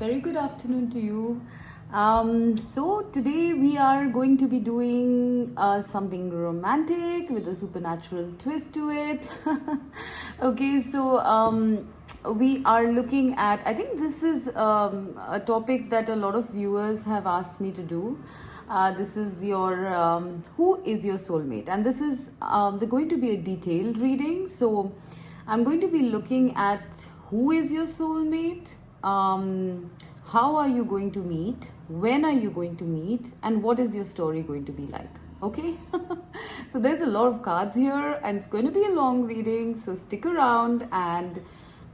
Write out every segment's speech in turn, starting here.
Very good afternoon to you. So today we are going to be doing something romantic with a supernatural twist to it. Okay, so we are looking at, I think this is a topic that a lot of viewers have asked me to do. This is your who is your soulmate, and this is going to be a detailed reading. So I'm going to be looking at who is your soulmate, how are you going to meet, when are you going to meet, and what is your story going to be like. Okay. So there's a lot of cards here and it's going to be a long reading, so stick around, and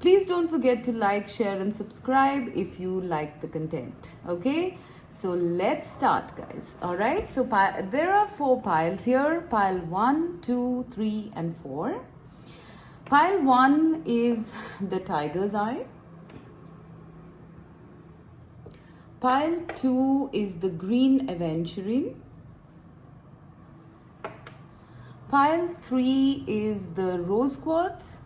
please don't forget to like, share and subscribe if you like the content. Okay, so let's start, guys. All right, so there are 4 piles here: pile 1, 2, 3 and 4. Pile 1 is the tiger's eye. Pile 2 is the green aventurine. Pile 3 is the rose quartz.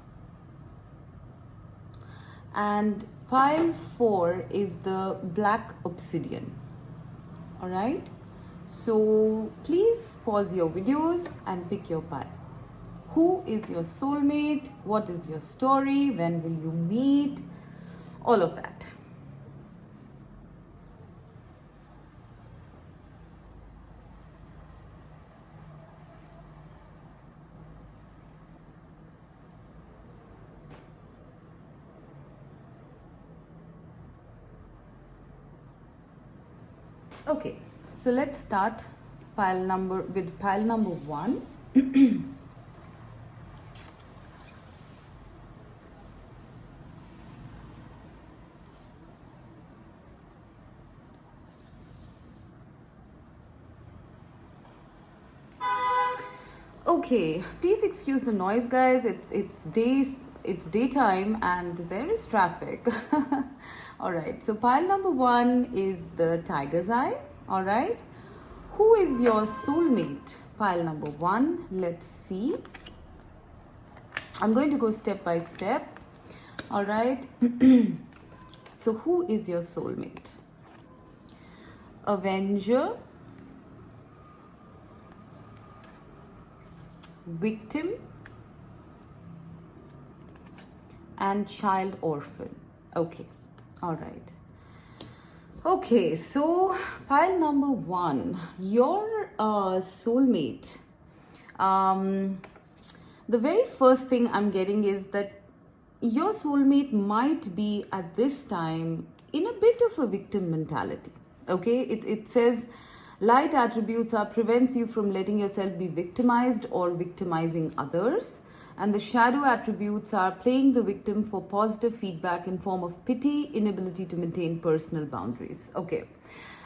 And pile 4 is the black obsidian. Alright, so please pause your videos and pick your pile. Who is your soulmate? What is your story? When will you meet? All of that. Okay, so let's start with pile number 1. Okay, please excuse the noise, guys. It's daytime and there is traffic. All right, so pile number 1 is the tiger's eye. All right, who is your soulmate? Pile number 1. Let's see. I'm going to go step by step. All right. So who is your soulmate? Avenger, victim, and child orphan. Okay, all right. Okay, so pile number 1, your soulmate. The very first thing I'm getting is that your soulmate might be at this time in a bit of a victim mentality. Okay, it says light attributes are prevents you from letting yourself be victimized or victimizing others. And the shadow attributes are playing the victim for positive feedback in form of pity, inability to maintain personal boundaries. Okay,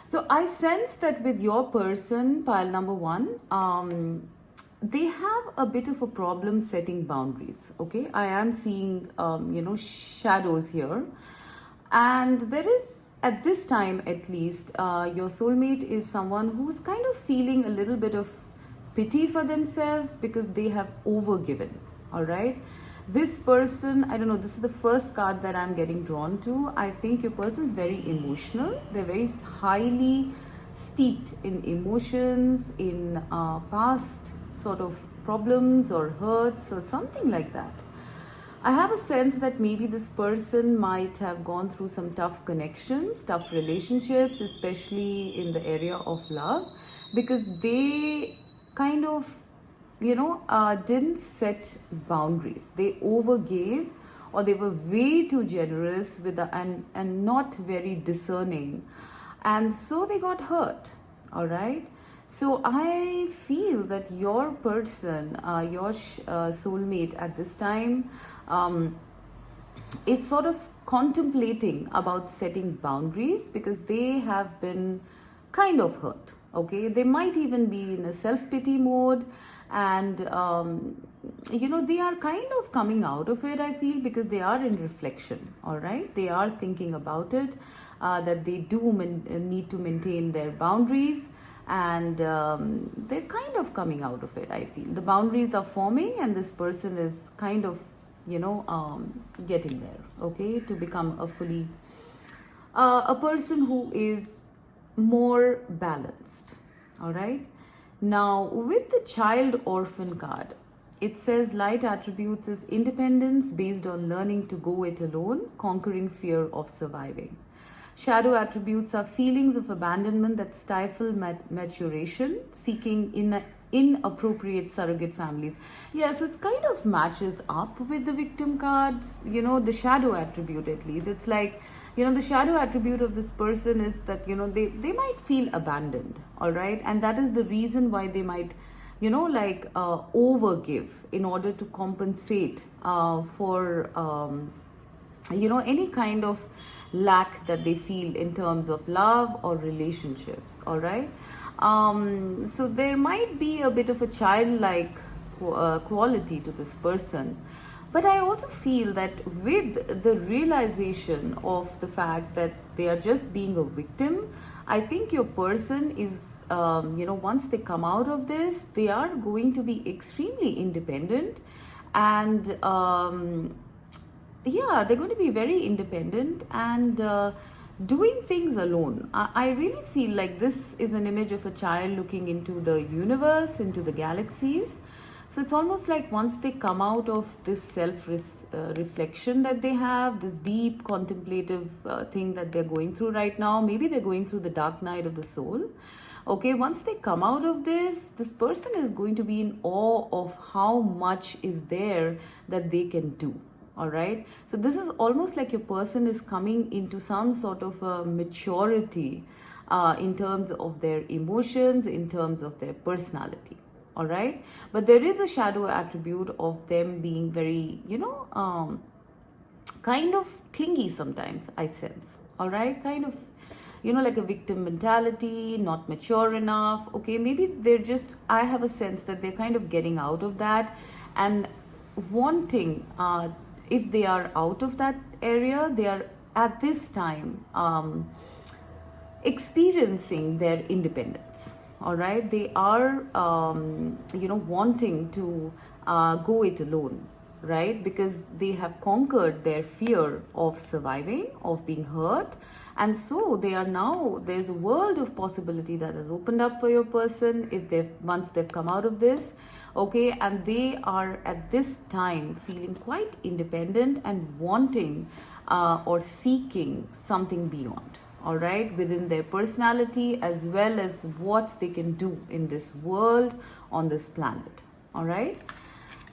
so I sense that with your person, pile number 1, they have a bit of a problem setting boundaries. Okay, I am seeing shadows here, and there is, at this time at least, your soulmate is someone who's kind of feeling a little bit of pity for themselves because they have overgiven. All right, this person, I don't know, this is the first card that I'm getting drawn to. I think your person is very emotional. They're very highly steeped in emotions, in past sort of problems or hurts or something like that. I have a sense that maybe this person might have gone through some tough connections, tough relationships, especially in the area of love, because they kind of didn't set boundaries. They overgave, or they were way too generous with and not very discerning, and so they got hurt. All right, so I feel that your person, your soulmate at this time, is sort of contemplating about setting boundaries because they have been kind of hurt. Okay, they might even be in a self-pity mode, and they are kind of coming out of it, I feel, because they are in reflection. All right, they are thinking about it, that they do need to maintain their boundaries, and they're kind of coming out of it, I feel. The boundaries are forming and this person is kind of getting there, okay, to become a fully a person who is more balanced. All right. Now, with the child orphan card, it says light attributes is independence based on learning to go it alone, conquering fear of surviving. Shadow attributes are feelings of abandonment that stifle maturation, seeking inappropriate surrogate families. Yeah, so it kind of matches up with the victim cards, the shadow attribute at least. It's like, the shadow attribute of this person is that, they might feel abandoned, all right? And that is the reason why they might, overgive in order to compensate for, any kind of lack that they feel in terms of love or relationships, all right? So there might be a bit of a childlike quality to this person. But I also feel that with the realization of the fact that they are just being a victim, I think your person is, once they come out of this, they are going to be extremely independent and, they're going to be very independent and doing things alone. I really feel like this is an image of a child looking into the universe, into the galaxies. So it's almost like once they come out of this self-reflection that they have, this deep contemplative thing that they're going through right now, maybe they're going through the dark night of the soul. Okay, once they come out of this person is going to be in awe of how much is there that they can do. All right. So this is almost like your person is coming into some sort of a maturity in terms of their emotions, in terms of their personality. All right. But there is a shadow attribute of them being very, kind of clingy sometimes, I sense. All right. Kind of, like a victim mentality, not mature enough. Okay. Maybe I have a sense that they're kind of getting out of that and wanting, if they are out of that area, they are at this time experiencing their independence. All right, they are wanting to go it alone, right? Because they have conquered their fear of surviving, of being hurt, and so they are now, there's a world of possibility that has opened up for your person once they've come out of this. Okay, and they are at this time feeling quite independent and wanting or seeking something beyond, all right, within their personality as well as what they can do in this world, on this planet, all right.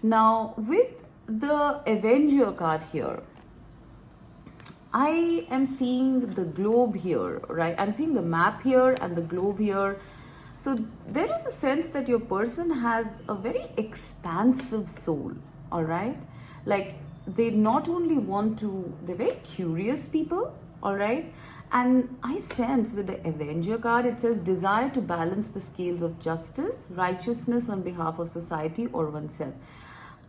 Now, with the Avenger card here, I am seeing the globe here, right? I'm seeing the map here and the globe here. So there is a sense that your person has a very expansive soul, all right? Like they not only they're very curious people, all right? And I sense with the Avenger card, it says desire to balance the scales of justice, righteousness on behalf of society or oneself.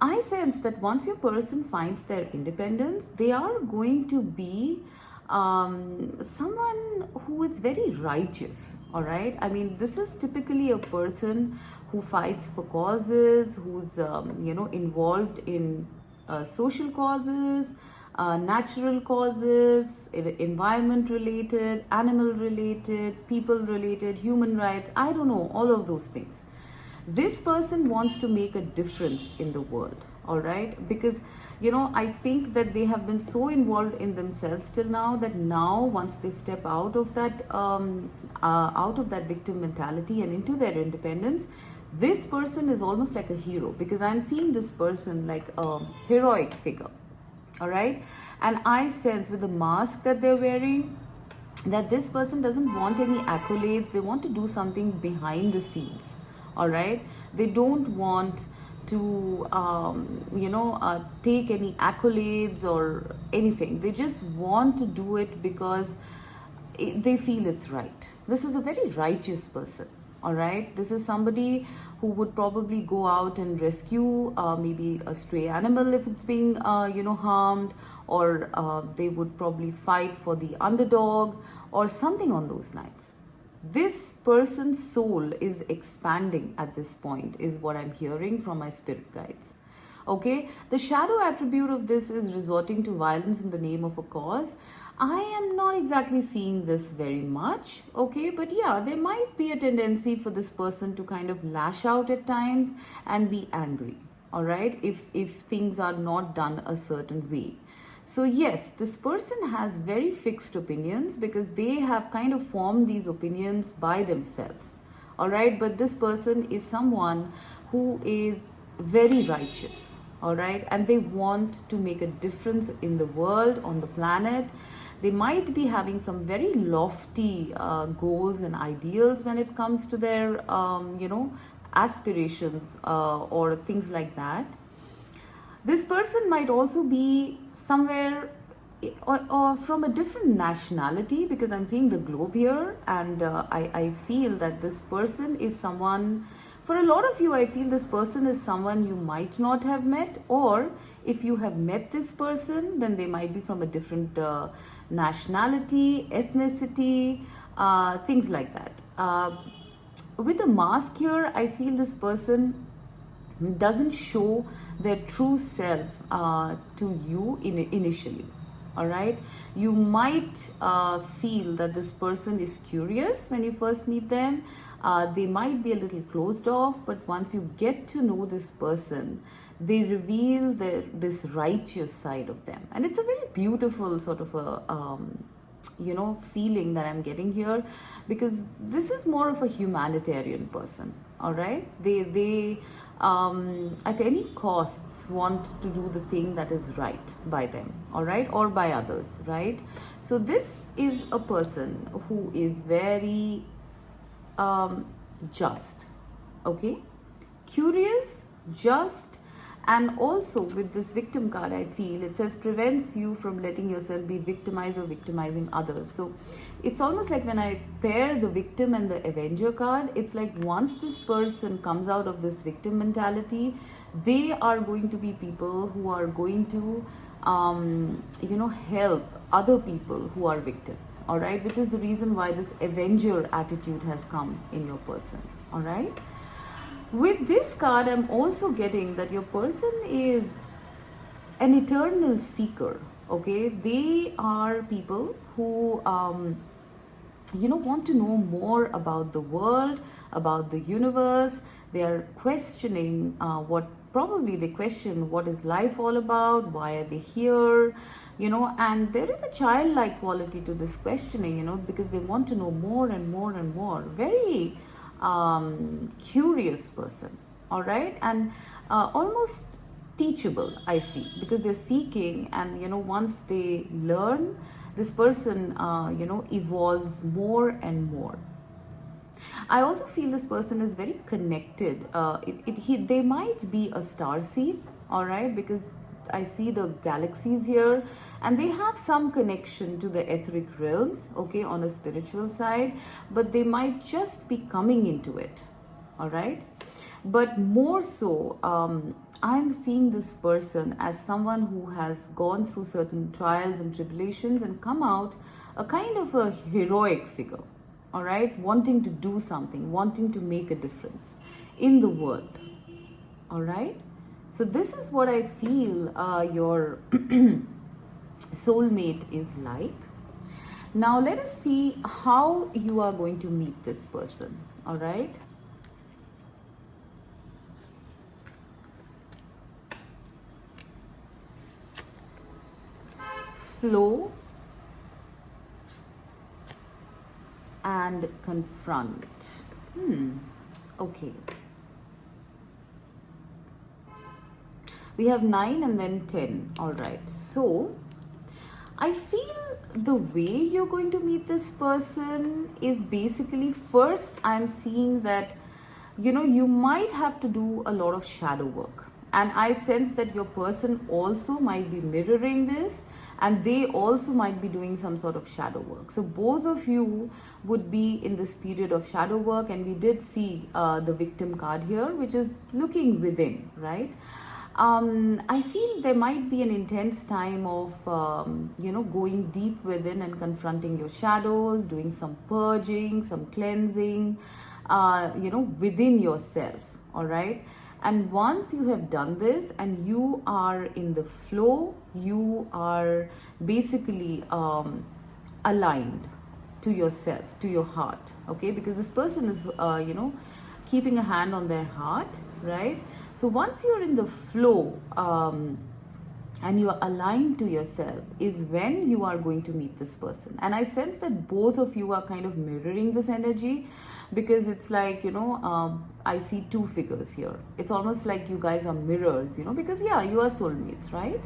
I sense that once your person finds their independence, they are going to be someone who is very righteous, all right? I mean, this is typically a person who fights for causes, who's, involved in social causes, natural causes, environment related, animal related, people related, human rights, I don't know, all of those things. This person wants to make a difference in the world, all right? Because, I think that they have been so involved in themselves till now that now once they step out of that victim mentality and into their independence, this person is almost like a hero, because I'm seeing this person like a heroic figure, all right? And I sense with the mask that they're wearing that this person doesn't want any accolades. They want to do something behind the scenes, all right? They don't want to take any accolades or anything. They just want to do it because they feel it's right. This is a very righteous person, all right? This is somebody who would probably go out and rescue maybe a stray animal if it's being harmed, or they would probably fight for the underdog or something on those lines. This person's soul is expanding at this point, is what I'm hearing from my spirit guides. Okay, the shadow attribute of this is resorting to violence in the name of a cause. I am not exactly seeing this very much, okay, but yeah, there might be a tendency for this person to kind of lash out at times and be angry, all right, if things are not done a certain way. So yes, this person has very fixed opinions because they have kind of formed these opinions by themselves, all right, but this person is someone who is very righteous, all right, and they want to make a difference in the world, on the planet. They might be having some very lofty goals and ideals when it comes to their aspirations or things like that. This person might also be somewhere or from a different nationality, because I'm seeing the globe here, and I feel that this person is someone, for a lot of you, I feel this person is someone you might not have met, or if you have met this person, then they might be from a different nationality, ethnicity, things like that. With the mask here, I feel this person doesn't show their true self to you initially, all right. You might feel that this person is curious when you first meet them. They might be a little closed off, but once you get to know this person, they reveal this righteous side of them, and it's a very beautiful sort of a feeling that I'm getting here, because this is more of a humanitarian person, all right. They at any costs want to do the thing that is right by them, all right, or by others, right. So this is a person who is very just, okay, curious, just. And also with this victim card, I feel it says prevents you from letting yourself be victimized or victimizing others. So it's almost like when I pair the victim and the avenger card, it's like once this person comes out of this victim mentality, they are going to be people who are going to help other people who are victims, all right, which is the reason why this avenger attitude has come in your person, all right. With this card, I'm also getting that your person is an eternal seeker, okay. They are people who want to know more about the world, about the universe. They are questioning they question what is life all about, why are they here, and there is a childlike quality to this questioning, because they want to know more and more and more. Very curious person, all right, and almost teachable, I feel, because they're seeking, and once they learn, this person evolves more and more. I also feel this person is very connected. They might be a starseed, all right, because I see the galaxies here, and they have some connection to the etheric realms, okay, on a spiritual side, but they might just be coming into it, all right. But more so, I'm seeing this person as someone who has gone through certain trials and tribulations and come out a kind of a heroic figure, all right, wanting to do something, wanting to make a difference in the world, all right. So this is what I feel your soulmate is like. Now let us see how you are going to meet this person, all right. Flow and confront. Okay. We have 9 and then 10. All right. So I feel the way you're going to meet this person is basically, first I'm seeing that you might have to do a lot of shadow work, and I sense that your person also might be mirroring this, and they also might be doing some sort of shadow work. So both of you would be in this period of shadow work, and we did see the victim card here, which is looking within, right. I feel there might be an intense time of, going deep within and confronting your shadows, doing some purging, some cleansing, within yourself, all right. And once you have done this and you are in the flow, you are basically aligned to yourself, to your heart, okay? Because this person is, keeping a hand on their heart, right? So once you're in the flow, and you are aligned to yourself, is when you are going to meet this person. And I sense that both of you are kind of mirroring this energy, because it's like, I see two figures here. It's almost like you guys are mirrors, because yeah, you are soulmates, right?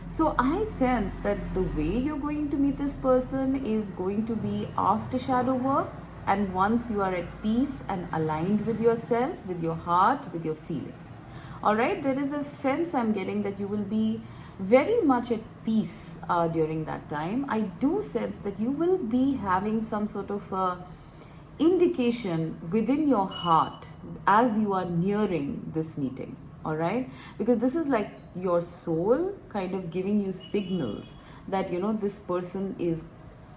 So I sense that the way you're going to meet this person is going to be after shadow work, and once you are at peace and aligned with yourself, with your heart, with your feelings. All right, there is a sense I'm getting that you will be very much at peace during that time. I do sense that you will be having some sort of indication within your heart as you are nearing this meeting. All right, because this is like your soul kind of giving you signals that this person is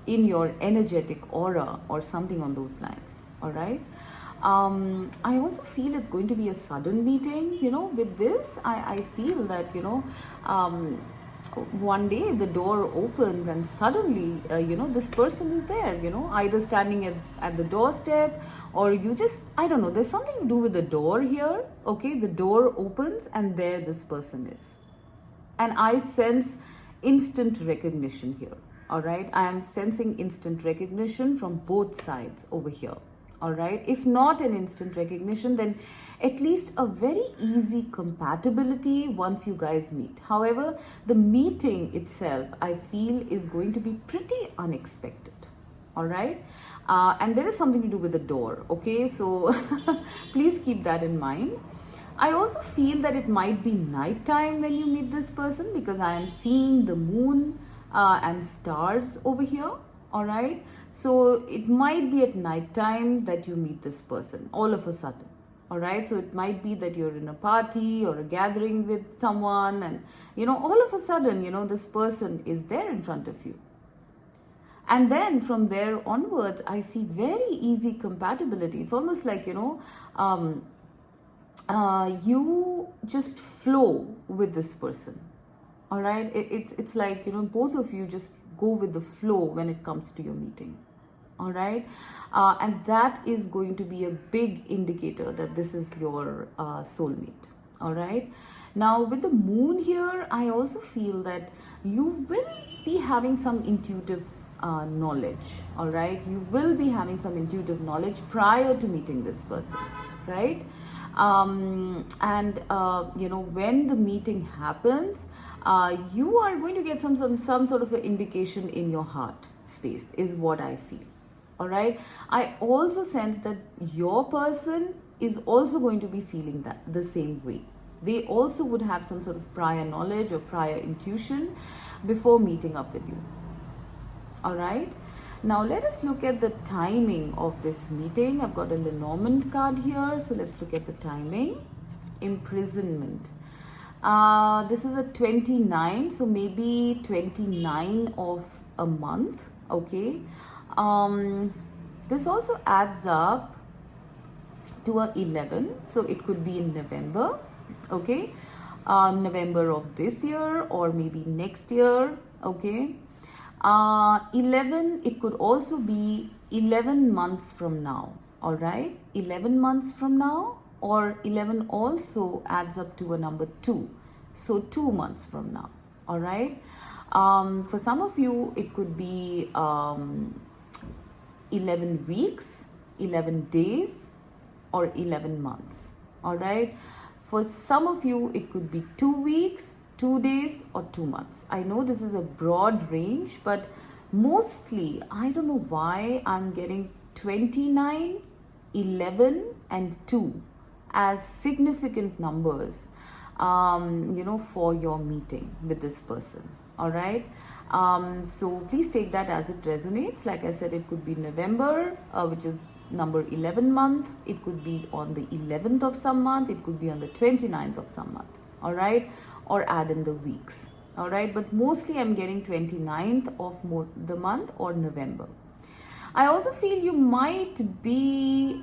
in your energetic aura or something on those lines. All right. I also feel it's going to be a sudden meeting. With this, I feel that one day the door opens and suddenly this person is there, either standing at the doorstep, or you just, I don't know, there's something to do with the door here. Okay, the door opens and there this person is, and I sense instant recognition here. All right, I am sensing instant recognition from both sides over here. All right, if not an instant recognition, then at least a very easy compatibility once you guys meet. However, the meeting itself, I feel, is going to be pretty unexpected. All right, and there is something to do with the door. Okay, so please keep that in mind. I also feel that it might be nighttime when you meet this person, because I am seeing the moon and stars over here. All right, so it might be at nighttime that you meet this person all of a sudden. All right, so it might be that you're in a party or a gathering with someone, and all of a sudden this person is there in front of you. And then from there onwards, I see very easy compatibility. It's almost like you just flow with this person. All right, it's like both of you just go with the flow when it comes to your meeting. All right, and that is going to be a big indicator that this is your soulmate. All right, now with the moon here, I also feel that you will be having some intuitive knowledge. All right, you will be having some intuitive knowledge prior to meeting this person, right? When the meeting happens, you are going to get some sort of an indication in your heart space, is what I feel. All right, I also sense that your person is also going to be feeling that the same way. They also would have some sort of prior knowledge or prior intuition before meeting up with you. All right, now let us look at the timing of this meeting. I've got a Lenormand card here, so let's look at the timing. Imprisonment. This is a 29, so maybe 29 of a month. Okay, this also adds up to a 11, so it could be in November. Okay, November of this year or maybe next year. Okay, 11, it could also be 11 months from now. All right, 11 months from now, or 11 also adds up to a number 2, so 2 months from now. All right, for some of you it could be 11 weeks, 11 days, or 11 months. All right, for some of you it could be 2 weeks, 2 days, or 2 months. I know this is a broad range, but mostly I don't know why I'm getting 29, 11, and 2 as significant numbers for your meeting with this person. All right, so please take that as it resonates. Like I said, it could be November, which is number 11 month. It could be on the 11th of some month. It could be on the 29th of some month. All right, or add in the weeks. All right, but mostly I'm getting 29th of the month or November. I also feel you might be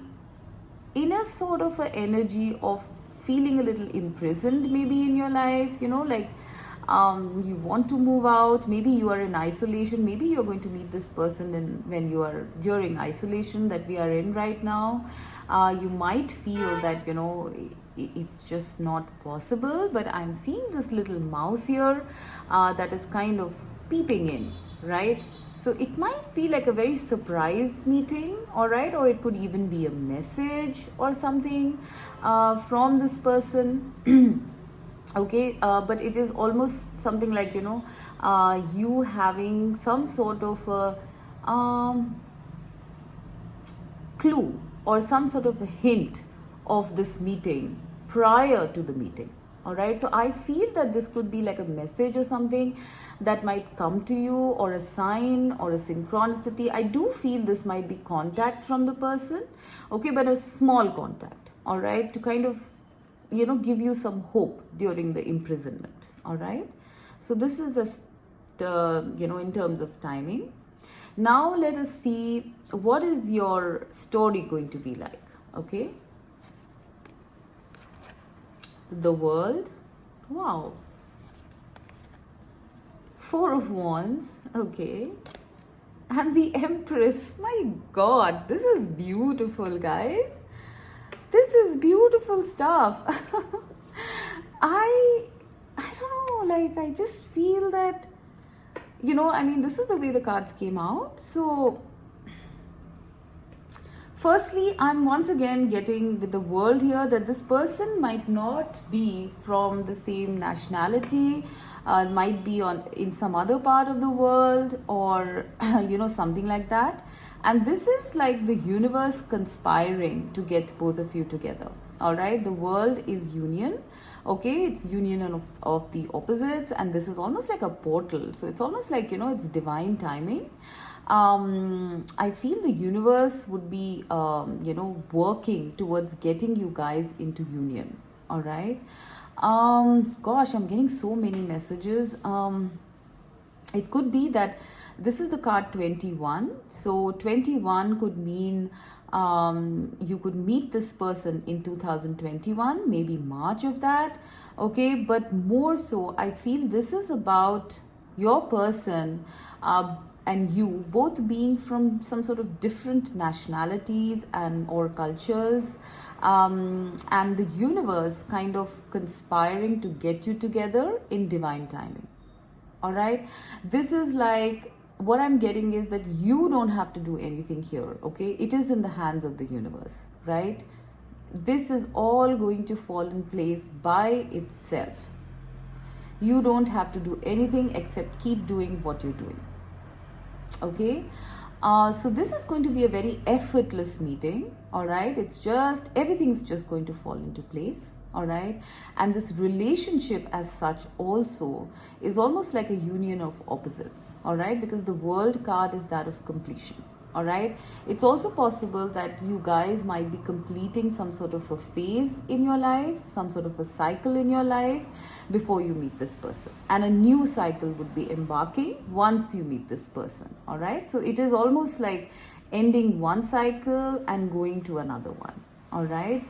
in a sort of an energy of feeling a little imprisoned maybe in your life, like you want to move out. Maybe you are in isolation. Maybe you're going to meet this person when you are during isolation that we are in right now. You might feel that, it's just not possible, but I'm seeing this little mouse here that is kind of peeping in, right? So it might be like a very surprise meeting, all right, or it could even be a message or something from this person. Okay, but it is almost something like, you having some sort of a clue or some sort of a hint of this meeting prior to the meeting. All right, so I feel that this could be like a message or something that might come to you, or a sign or a synchronicity. I do feel this might be contact from the person, okay, but a small contact, all right, to kind of, give you some hope during the imprisonment, all right. So this is in terms of timing. Now let us see what is your story going to be like, okay. The World, wow. 4 of Wands, okay. And the Empress, my God, this is beautiful, guys. This is beautiful stuff. I don't know, like, I just feel that, this is the way the cards came out. So firstly, I'm once again getting with the World here that this person might not be from the same nationality, might be in some other part of the world, or something like that. And this is like the universe conspiring to get both of you together, all right. The World is union, okay. It's union of the opposites, and this is almost like a portal. So it's almost like, it's divine timing. I feel the universe would be, working towards getting you guys into union, all right. Gosh, I'm getting so many messages. It could be that this is the card 21. So 21 could mean you could meet this person in 2021, maybe March of that, okay. But more so, I feel this is about your person and you both being from some sort of different nationalities and or cultures, and the universe kind of conspiring to get you together in divine timing, all right. This is like, what I'm getting is that you don't have to do anything here, okay. It is in the hands of the universe, right. This is all going to fall in place by itself. You don't have to do anything except keep doing what you're doing, okay. So this is going to be a very effortless meeting, all right. It's just, everything's just going to fall into place, all right. And this relationship as such also is almost like a union of opposites, all right, because the World card is that of completion, all right. It's also possible that you guys might be completing some sort of a phase in your life, some sort of a cycle in your life before you meet this person, and a new cycle would be embarking once you meet this person, all right. So it is almost like ending one cycle and going to another one, all right.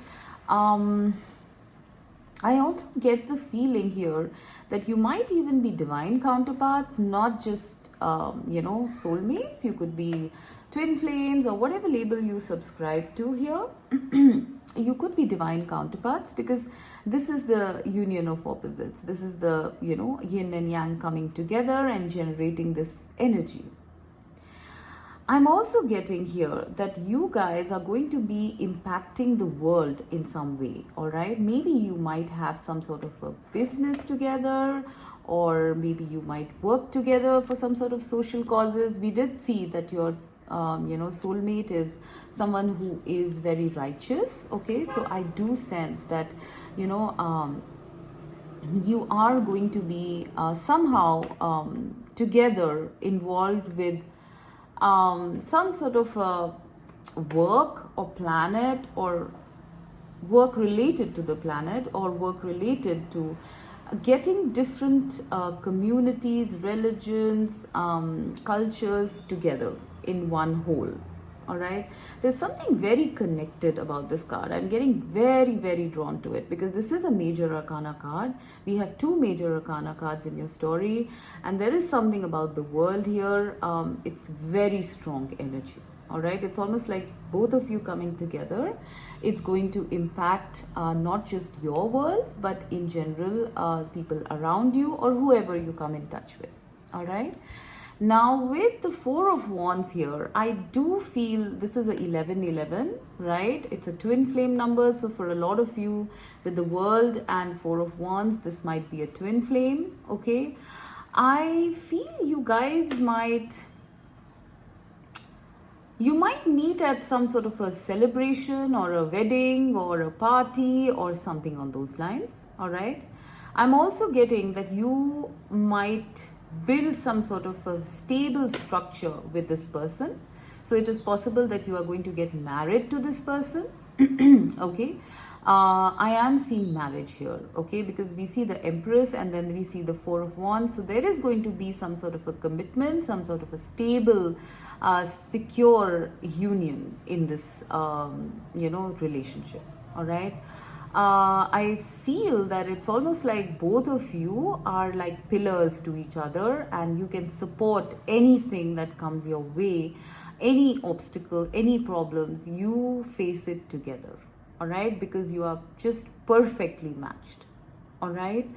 I also get the feeling here that you might even be divine counterparts, not just soulmates. You could be twin flames or whatever label you subscribe to here. You could be divine counterparts, because this is the union of opposites. This is the, yin and yang coming together and generating this energy. I'm also getting here that you guys are going to be impacting the world in some way, all right? Maybe you might have some sort of a business together, or maybe you might work together for some sort of social causes. We did see that your soulmate is someone who is very righteous, okay. So I do sense that you are going to be somehow together, involved with some sort of work or planet, or work related to the planet, or work related to getting different communities, religions, cultures together in one whole, All right, there's something very connected about this card. I'm getting very, very drawn to it because this is a major arcana card. We have two major arcana cards in your story, and there is something about the world here. It's very strong energy. All right, it's almost like both of you coming together. It's going to impact not just your worlds, but in general, people around you or whoever you come in touch with. All right. Now with the Four of Wands here, I do feel this is a 1111, right? It's a twin flame number. So for a lot of you with the World and Four of Wands, this might be a twin flame, okay? I feel you guys might meet at some sort of a celebration or a wedding or a party or something on those lines, all right? I'm also getting that you might build some sort of a stable structure with this person. So it is possible that you are going to get married to this person. Okay. I am seeing marriage here, okay, because we see the Empress and then we see the Four of Wands. So there is going to be some sort of a commitment, some sort of a stable, secure union in this, relationship. All right. I feel that it's almost like both of you are like pillars to each other, and you can support anything that comes your way, any obstacle, any problems, you face it together, all right, because you are just perfectly matched, all right.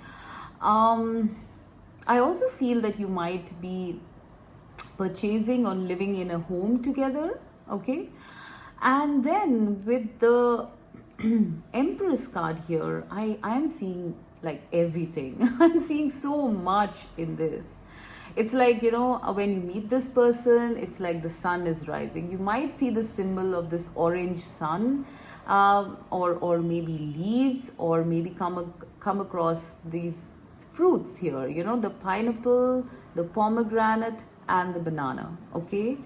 I also feel that you might be purchasing or living in a home together, okay, and then with the Empress card here, I am seeing like everything. I'm seeing so much in this. It's like, when you meet this person, it's like the sun is rising. You might see the symbol of this orange sun, or maybe leaves, or maybe come across these fruits here, the pineapple, the pomegranate, and the banana, okay?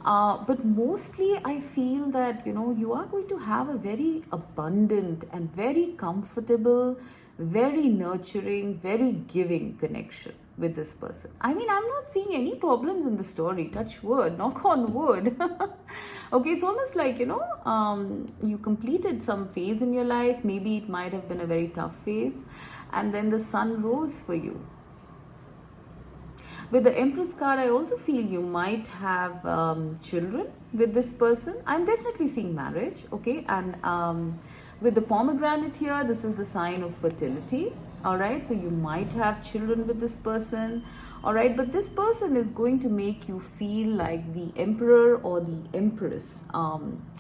But mostly I feel that, you are going to have a very abundant and very comfortable, very nurturing, very giving connection with this person. I mean, I'm not seeing any problems in the story. Touch wood, knock on wood. Okay, it's almost like, you completed some phase in your life. Maybe it might have been a very tough phase. And then the sun rose for you. With the Empress card, I also feel you might have children with this person. I'm definitely seeing marriage, okay? And with the pomegranate here, this is the sign of fertility, all right? So you might have children with this person, all right? But this person is going to make you feel like the emperor or the empress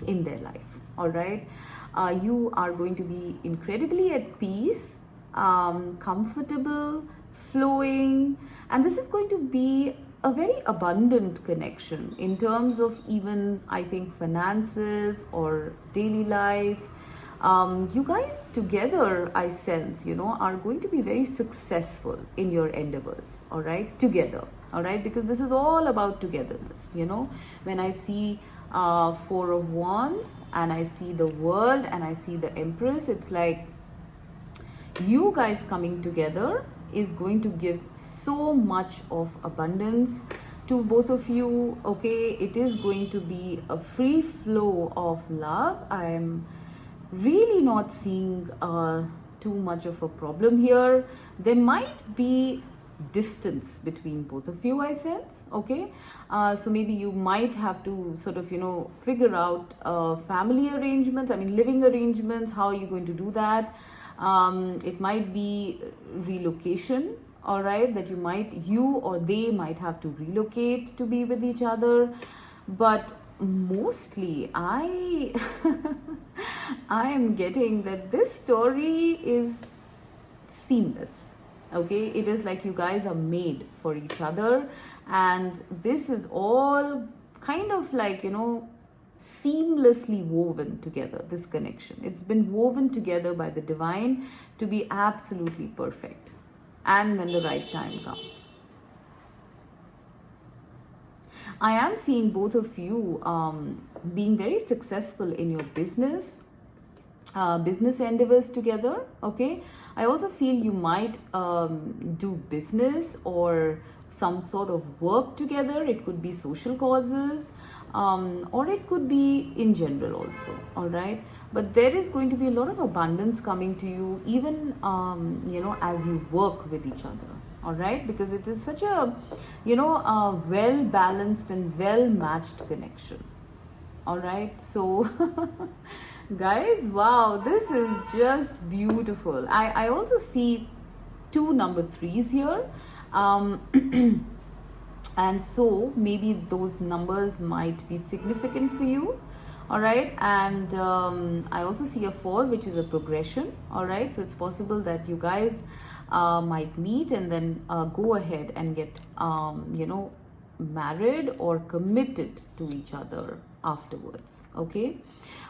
in their life, all right? You are going to be incredibly at peace, comfortable, flowing, and this is going to be a very abundant connection in terms of even, I think, finances or daily life. You guys together, I sense, are going to be very successful in your endeavors, all right, together, all right, because this is all about togetherness. When I see Four of Wands and I see the World and I see the Empress, it's like you guys coming together is going to give so much of abundance to both of you, okay? It is going to be a free flow of love. I am really not seeing too much of a problem here. There might be distance between both of you, I sense, okay? So maybe you might have to sort of, figure out family arrangements, living arrangements. How are you going to do that? It might be relocation, all right, that you or they might have to relocate to be with each other. But mostly I am getting that this story is seamless, okay? It is like you guys are made for each other, and this is all kind of like, seamlessly woven together, this connection. It's been woven together by the divine to be absolutely perfect, and when the right time comes. I am seeing both of you being very successful in your business endeavors together, okay? I also feel you might do business or some sort of work together. It could be social causes, or it could be in general also. All right, but there is going to be a lot of abundance coming to you, even as you work with each other. All right, because it is such a a well balanced and well matched connection. All right, so guys, wow, this is just beautiful. I also see two number threes here, and so maybe those numbers might be significant for you. All right, and I also see a 4, which is a progression. All right, so it's possible that you guys might meet and then go ahead and get married or committed to each other afterwards. Okay,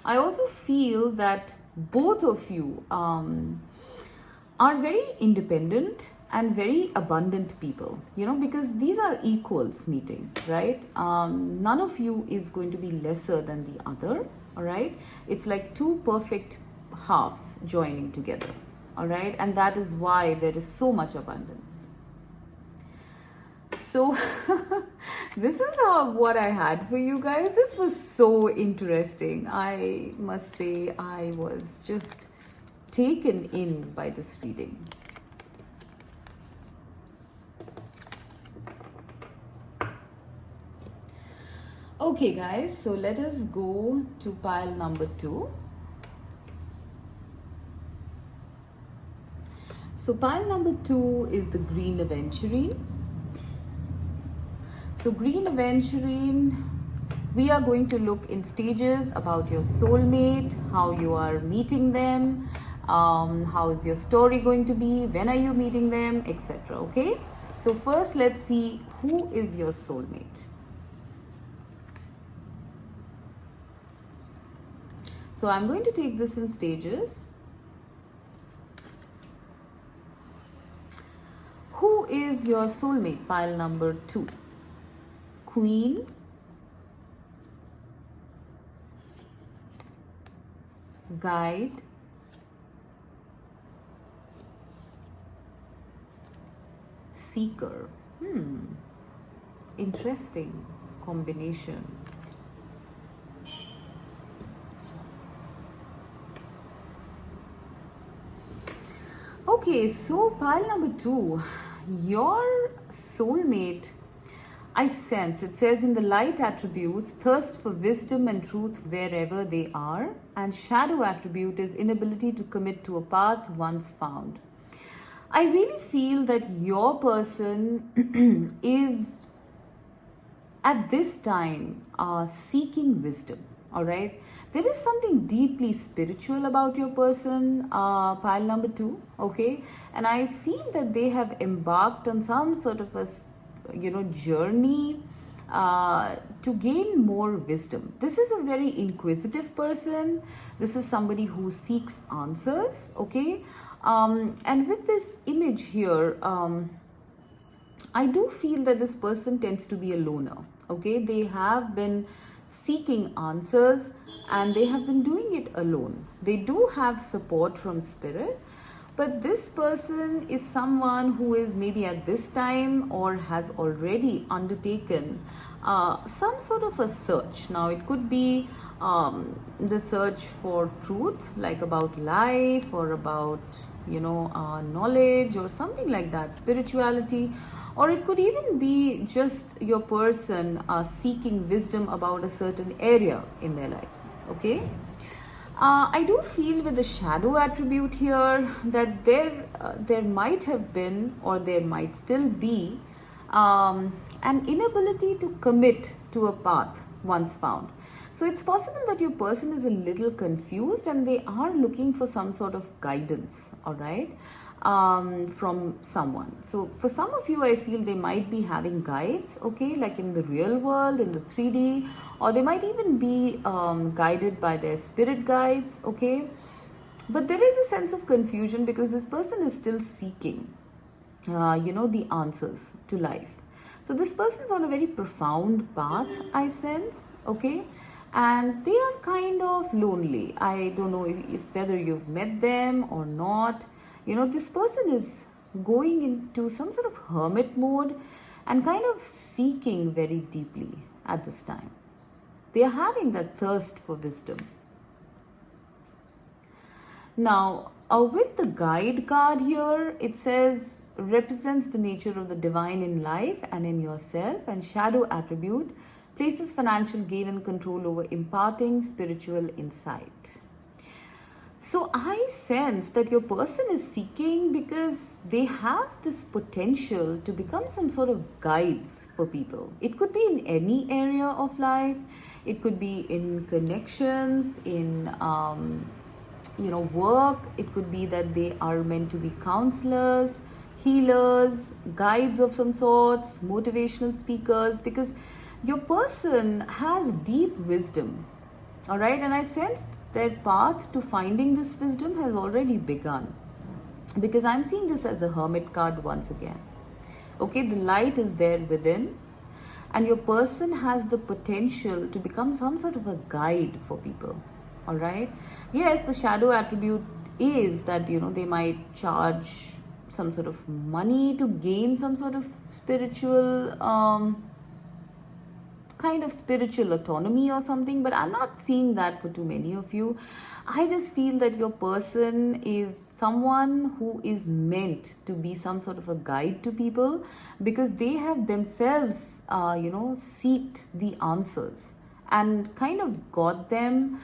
I also feel that both of you are very independent and very abundant people, because these are equals meeting, right? None of you is going to be lesser than the other. All right, it's like two perfect halves joining together. All right, and that is why there is so much abundance. So this is what I had for you guys. This was so interesting. I must say I was just taken in by this reading. Okay guys, so let us go to pile number 2. So pile number 2 is the Green Aventurine. So Green Aventurine, we are going to look in stages about your soulmate, how you are meeting them, how is your story going to be, when are you meeting them, etc. Okay, so first let's see who is your soulmate. So I'm going to take this in stages. Who is your soulmate? Pile number 2. Queen, Guide, Seeker. Interesting combination. Okay, so pile number 2, your soulmate, I sense, it says in the light attributes, thirst for wisdom and truth wherever they are, and shadow attribute is inability to commit to a path once found. I really feel that your person is at this time seeking wisdom. All right, there is something deeply spiritual about your person, pile number 2. Okay, and I feel that they have embarked on some sort of a journey to gain more wisdom. This is a very inquisitive person. This is somebody who seeks answers. Okay, and with this image here, I do feel that this person tends to be a loner. Okay, they have been seeking answers and they have been doing it alone. They do have support from spirit, but this person is someone who is maybe at this time or has already undertaken some sort of a search. Now it could be the search for truth, like about life or about knowledge or something like that, spirituality, or it could even be just your person seeking wisdom about a certain area in their lives. Okay, I do feel with the shadow attribute here that there might have been or there might still be an inability to commit to a path once found. So it's possible that your person is a little confused and they are looking for some sort of guidance, all right, from someone. So for some of you, I feel they might be having guides, okay, like in the real world, in the 3D, or they might even be guided by their spirit guides, okay. But there is a sense of confusion because this person is still seeking, the answers to life. So this person's on a very profound path, I sense, okay. And they are kind of lonely. I don't know if whether you've met them or not. This person is going into some sort of hermit mode, and kind of seeking very deeply at this time. They are having that thirst for wisdom. Now, with the guide card here, it says represents the nature of the divine in life and in yourself, and shadow attribute places financial gain and control over imparting spiritual insight. So I sense that your person is seeking because they have this potential to become some sort of guides for people. It could be in any area of life. It could be in connections, in work. It could be that they are meant to be counselors, healers, guides of some sorts, motivational speakers, because your person has deep wisdom. All right, and I sense their path to finding this wisdom has already begun, because I'm seeing this as a hermit card once again. Okay, the light is there within, and your person has the potential to become some sort of a guide for people. All right, yes, the shadow attribute is that they might charge some sort of money to gain some sort of spiritual kind of spiritual autonomy or something, but I'm not seeing that for too many of you. I just feel that your person is someone who is meant to be some sort of a guide to people, because they have themselves seeked the answers and kind of got them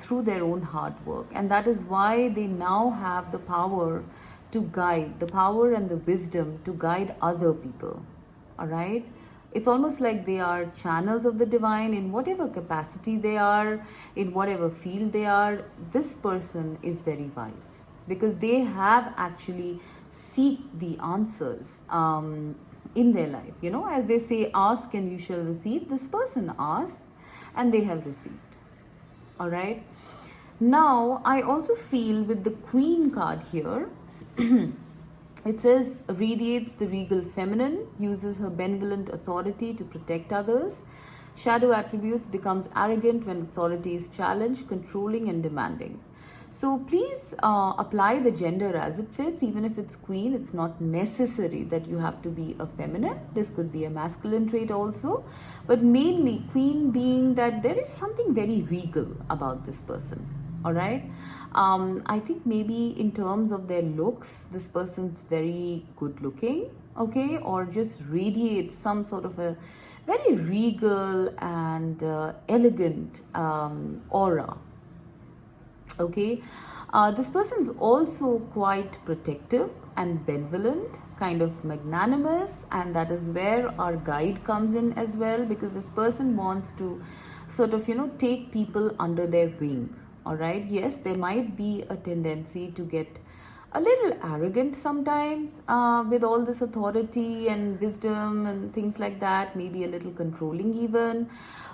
through their own hard work, and that is why they now have the power to guide, the power and the wisdom to guide other people. All right, it's almost like they are channels of the divine in whatever capacity they are, in whatever field they are. This person is very wise because they have actually seek the answers in their life. As they say, ask and you shall receive. This person asked and they have received. All right. Now, I also feel with the Queen card here, it says radiates the regal feminine, uses her benevolent authority to protect others. Shadow attributes, becomes arrogant when authority is challenged, controlling and demanding. So please apply the gender as it fits. Even if it's Queen, it's not necessary that you have to be a feminine. This could be a masculine trait also. But mainly Queen being that there is something very regal about this person. All right. I think maybe in terms of their looks, this person's very good looking, okay, or just radiates some sort of a very regal and elegant aura. Okay, this person's also quite protective and benevolent, kind of magnanimous, and that is where our guide comes in as well, because this person wants to sort of take people under their wing. All right, yes, there might be a tendency to get a little arrogant sometimes with all this authority and wisdom and things like that, maybe a little controlling even.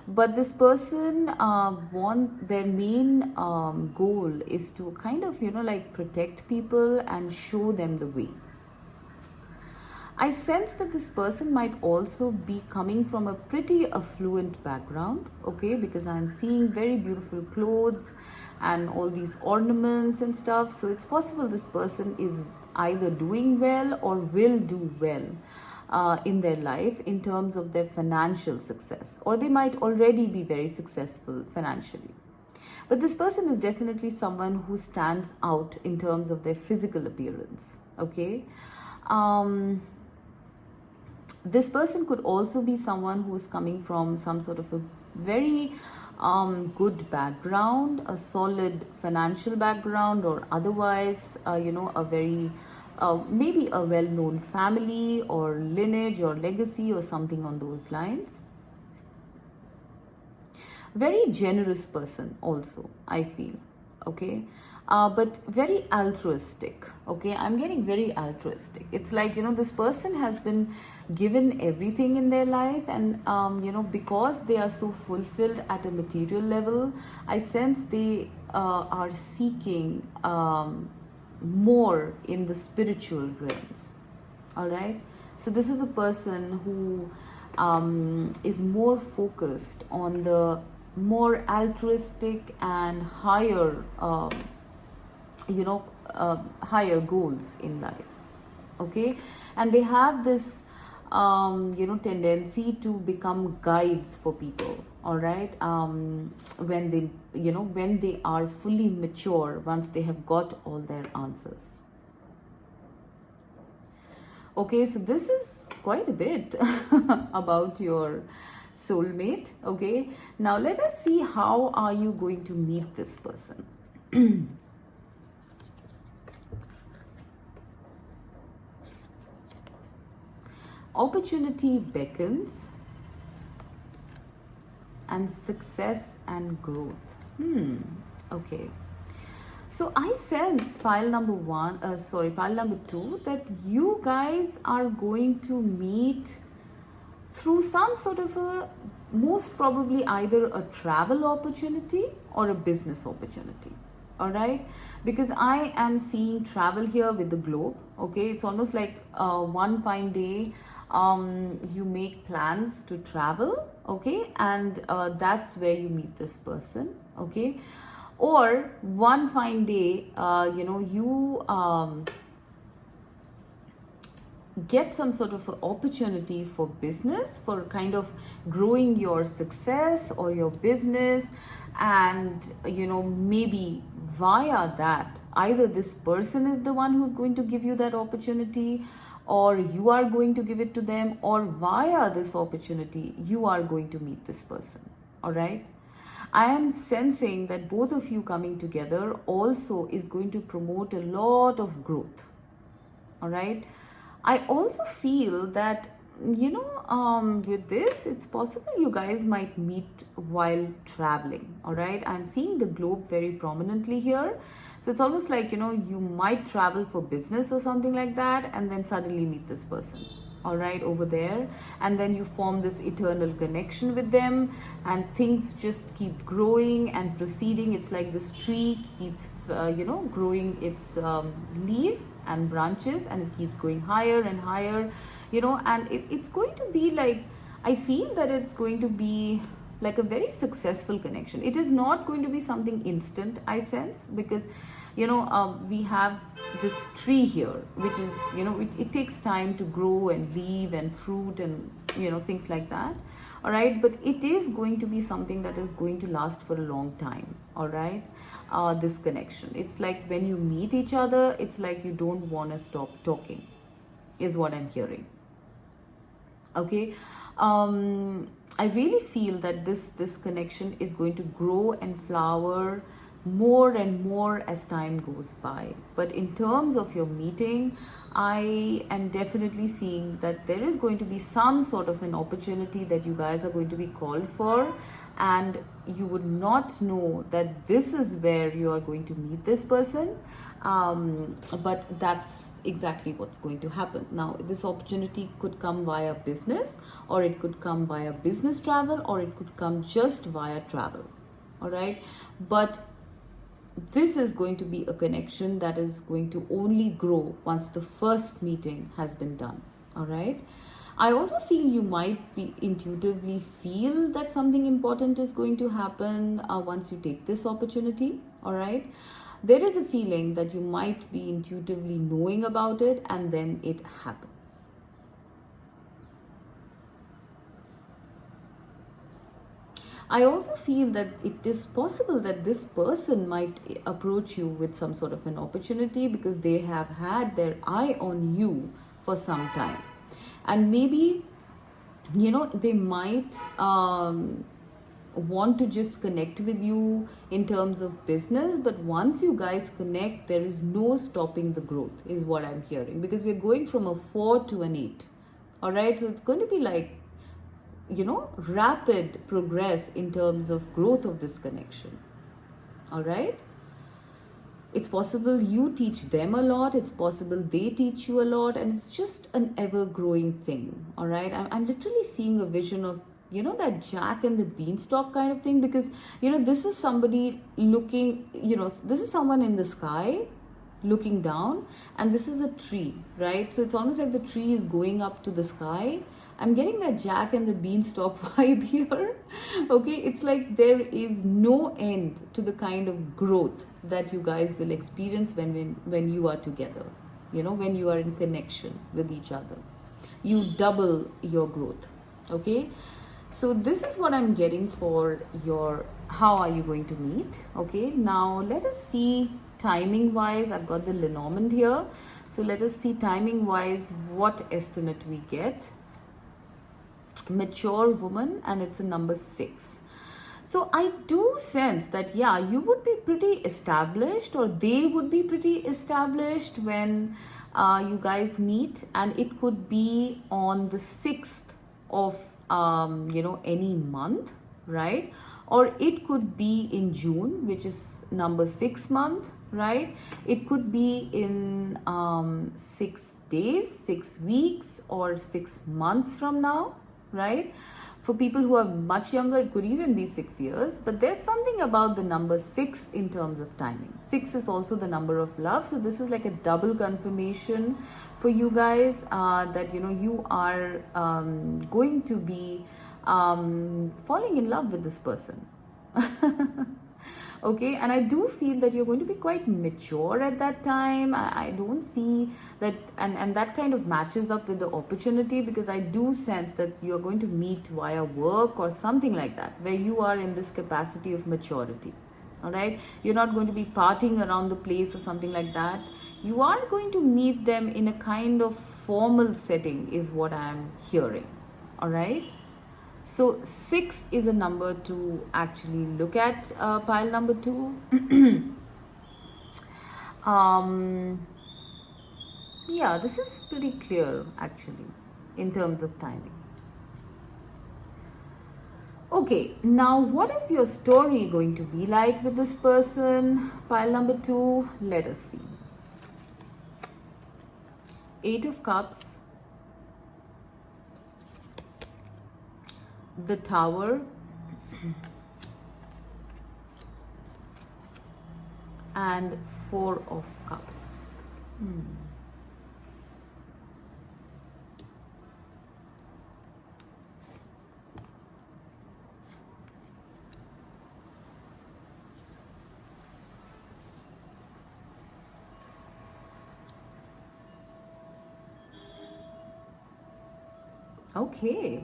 But this person their main goal is to kind of protect people and show them the way. I sense that this person might also be coming from a pretty affluent background, okay, because I'm seeing very beautiful clothes and all these ornaments and stuff. So it's possible this person is either doing well or will do well in their life in terms of their financial success, or they might already be very successful financially. But this person is definitely someone who stands out in terms of their physical appearance, okay. This person could also be someone who is coming from some sort of a very good background, a solid financial background, or otherwise, a very maybe a well-known family or lineage or legacy or something on those lines. Very generous person also, I feel, okay. But very altruistic, okay. I'm getting very altruistic. It's like, this person has been given everything in their life, and, because they are so fulfilled at a material level, I sense they are seeking more in the spiritual realms. All right. So this is a person who is more focused on the more altruistic and higher higher goals in life, okay. And they have this tendency to become guides for people. All right, when they, when they are fully mature, once they have got all their answers. Okay, so this is quite a bit about your soulmate. Okay, now let us see how are you going to meet this person. Opportunity beckons and success and growth. Okay. So I sense pile number two, that you guys are going to meet through some sort of a, most probably either a travel opportunity or a business opportunity. All right, because I am seeing travel here with the globe. Okay, it's almost like one fine day you make plans to travel. Okay, and that's where you meet this person. Okay, or one fine day you get some sort of an opportunity for business, for kind of growing your success or your business, and maybe via that either this person is the one who's going to give you that opportunity, or you are going to give it to them, or via this opportunity you are going to meet this person. All right, I am sensing that both of you coming together also is going to promote a lot of growth. All right, I also feel that with this, it's possible you guys might meet while traveling. All right, I'm seeing the globe very prominently here, so it's almost like you might travel for business or something like that, and then suddenly meet this person. All right, over there, and then you form this eternal connection with them, and things just keep growing and proceeding. It's like this tree keeps growing its leaves and branches, and it keeps going higher and higher, and it's going to be like, I feel that it's going to be like a very successful connection. It is not going to be something instant, I sense, because we have this tree here, which is it takes time to grow and leaf and fruit and things like that. All right, but it is going to be something that is going to last for a long time. All right, this connection, it's like when you meet each other, it's like you don't want to stop talking, is what I'm hearing. Okay, I really feel that this connection is going to grow and flower more and more as time goes by. But in terms of your meeting, I am definitely seeing that there is going to be some sort of an opportunity that you guys are going to be called for, and you would not know that this is where you are going to meet this person, but that's exactly what's going to happen. Now, this opportunity could come via business, or it could come via business travel, or it could come just via travel. All right, but this is going to be a connection that is going to only grow once the first meeting has been done. All right, I also feel you might be intuitively feel that something important is going to happen once you take this opportunity. All right, there is a feeling that you might be intuitively knowing about it, and then it happens. I also feel that it is possible that this person might approach you with some sort of an opportunity because they have had their eye on you for some time. And maybe, they might want to just connect with you in terms of business, but once you guys connect, there is no stopping the growth, is what I'm hearing, because we're going from a 4 to an 8. All right, so it's going to be like rapid progress in terms of growth of this connection. All right, it's possible you teach them a lot, it's possible they teach you a lot, and it's just an ever growing thing. All right, I'm literally seeing a vision of that Jack and the Beanstalk kind of thing, because this is somebody looking, this is someone in the sky looking down, and this is a tree, right? So it's almost like the tree is going up to the sky. I'm getting that Jack and the Beanstalk vibe here. Okay, it's like there is no end to the kind of growth that you guys will experience when you are together, when you are in connection with each other. you double your growth. Okay, so this is what I'm getting for your how are you going to meet. Okay, now let us see timing wise. I've got the Lenormand here, so let us see timing wise what estimate we get. Mature woman, and it's a number 6. So I do sense that, yeah, you would be pretty established, or they would be pretty established when you guys meet, and it could be on the 6th of any month, right? Or it could be in June, which is number 6 month, right? It could be in 6 days, 6 weeks, or 6 months from now, right? For people who are much younger, it could even be 6 years. But there's something about the number 6 in terms of timing. 6 is also the number of love. So this is like a double confirmation for you guys that, you are going to be falling in love with this person. Okay, and I do feel that you're going to be quite mature at that time. I don't see that, and that kind of matches up with the opportunity, because I do sense that you're going to meet via work or something like that, where you are in this capacity of maturity. All right, you're not going to be partying around the place or something like that. You are going to meet them in a kind of formal setting, is what I'm hearing. All right. So 6 is a number to actually look at, pile number 2. Yeah, this is pretty clear actually in terms of timing. Okay, now what is your story going to be like with this person? Pile number 2, let us see. 8 of Cups, the Tower, and 4 of Cups. Okay.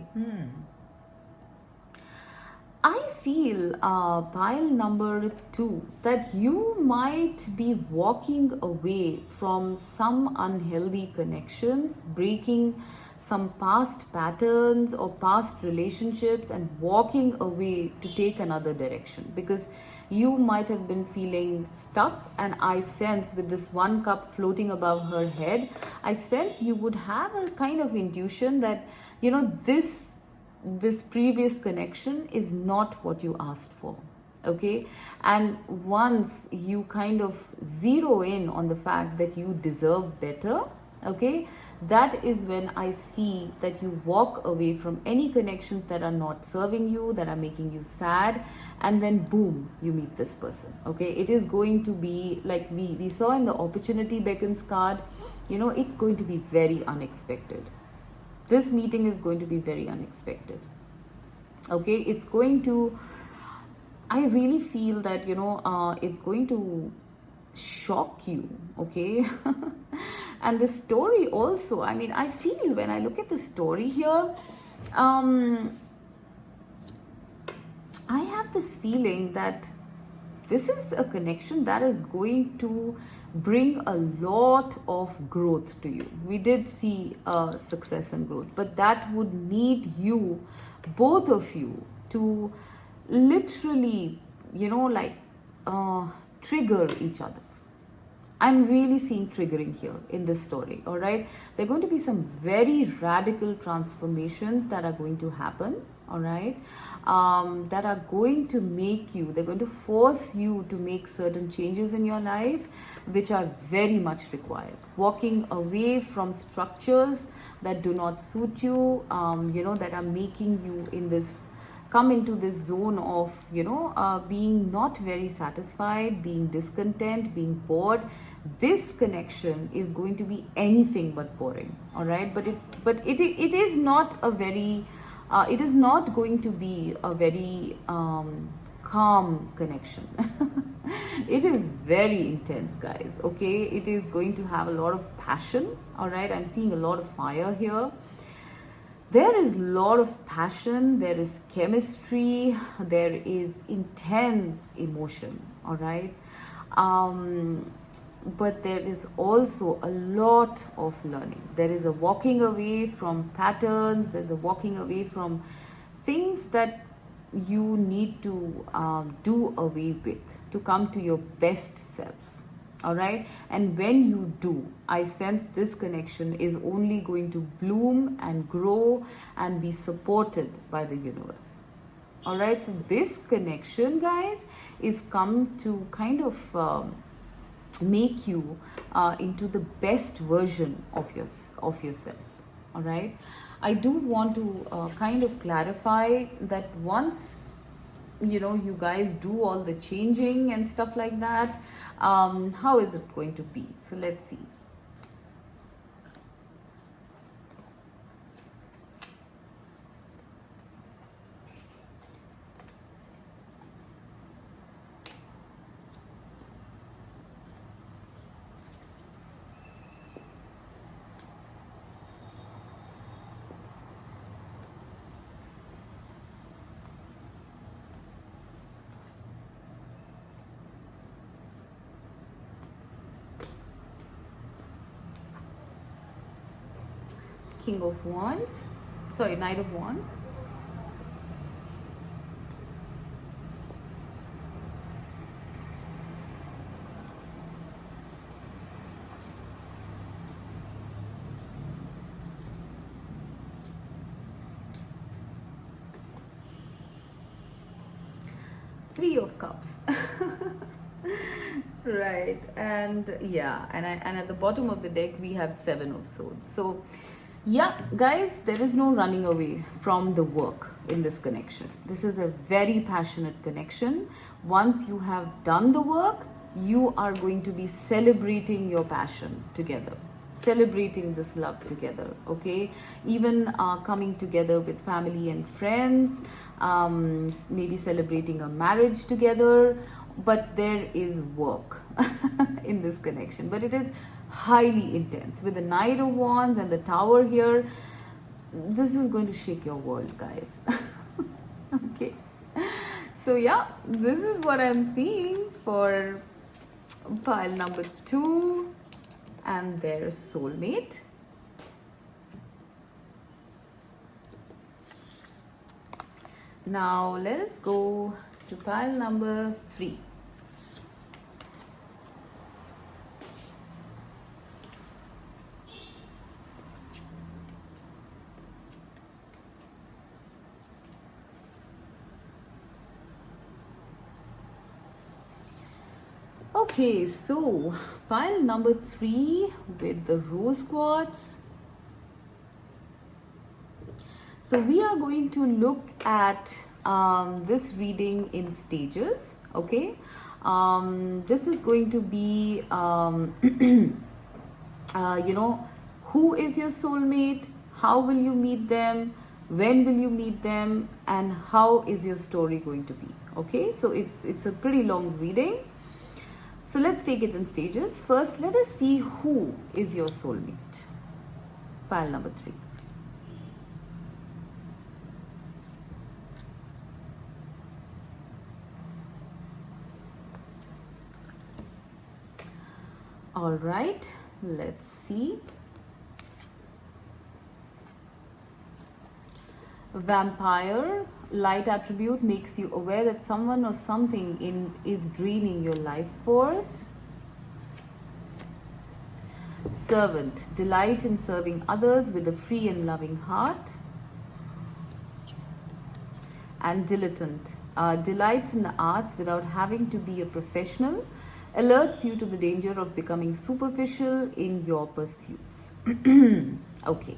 I feel, pile number 2, that you might be walking away from some unhealthy connections, breaking some past patterns or past relationships, and walking away to take another direction, because you might have been feeling stuck. And I sense, with this 1 cup floating above her head, I sense you would have a kind of intuition that, this previous connection is not what you asked for. Okay, and once you kind of zero in on the fact that you deserve better, okay, that is when I see that you walk away from any connections that are not serving you, that are making you sad, and then boom, you meet this person. Okay, it is going to be like we saw in the opportunity beckons card. It's going to be very unexpected. This meeting is going to be very unexpected. Okay, it's going to, I really feel that, it's going to shock you. Okay. And the story also, I feel when I look at the story here, I have this feeling that this is a connection that is going to bring a lot of growth to you. We did see success and growth, but that would need you, both of you, to literally, trigger each other. I'm really seeing triggering here in this story. All right, there are going to be some very radical transformations that are going to happen. All right, that are going to make you, they're going to force you to make certain changes in your life, which are very much required. Walking away from structures that do not suit you, that are making you come into this zone of, being not very satisfied, being discontent, being bored. This connection is going to be anything but boring. All right, but it is not a very it is not going to be a very calm connection. It is very intense, guys. Okay, it is going to have a lot of passion. All right, I'm seeing a lot of fire here. There is a lot of passion, there is chemistry, there is intense emotion. All right, um, but there is also a lot of learning. There is a walking away from patterns, there's a walking away from things that you need to do away with to come to your best self. All right, and when you do, I sense this connection is only going to bloom and grow and be supported by the universe. All right, so this connection, guys, is come to kind of make you into the best version of yourself. All right, I do want to kind of clarify that once you guys do all the changing and stuff like that, how is it going to be? So let's see. King of Wands, sorry, Knight of Wands. Three of Cups. Right, and yeah, and at the bottom of the deck we have Seven of Swords. So yeah, guys, there is no running away from the work in this connection. This is a very passionate connection. Once you have done the work, you are going to be celebrating your passion together, celebrating this love together. Okay, even coming together with family and friends, maybe celebrating a marriage together. But there is work in this connection, but it is highly intense with the Knight of Wands and the Tower here. This is going to shake your world, guys. Okay, so yeah, this is what I'm seeing for pile number 2 and their soulmate. Now let us go to pile number 3. Okay, so pile number 3 with the rose quartz. So we are going to look at this reading in stages. Okay, this is going to be who is your soulmate, how will you meet them, when will you meet them, and how is your story going to be. Okay, so it's a pretty long reading. So let's take it in stages. First, let us see who is your soulmate. Pile number 3. All right, let's see. Vampire, light attribute, makes you aware that someone or something is draining your life force. Servant, delight in serving others with a free and loving heart. And dilettante, delights in the arts without having to be a professional, alerts you to the danger of becoming superficial in your pursuits. Okay.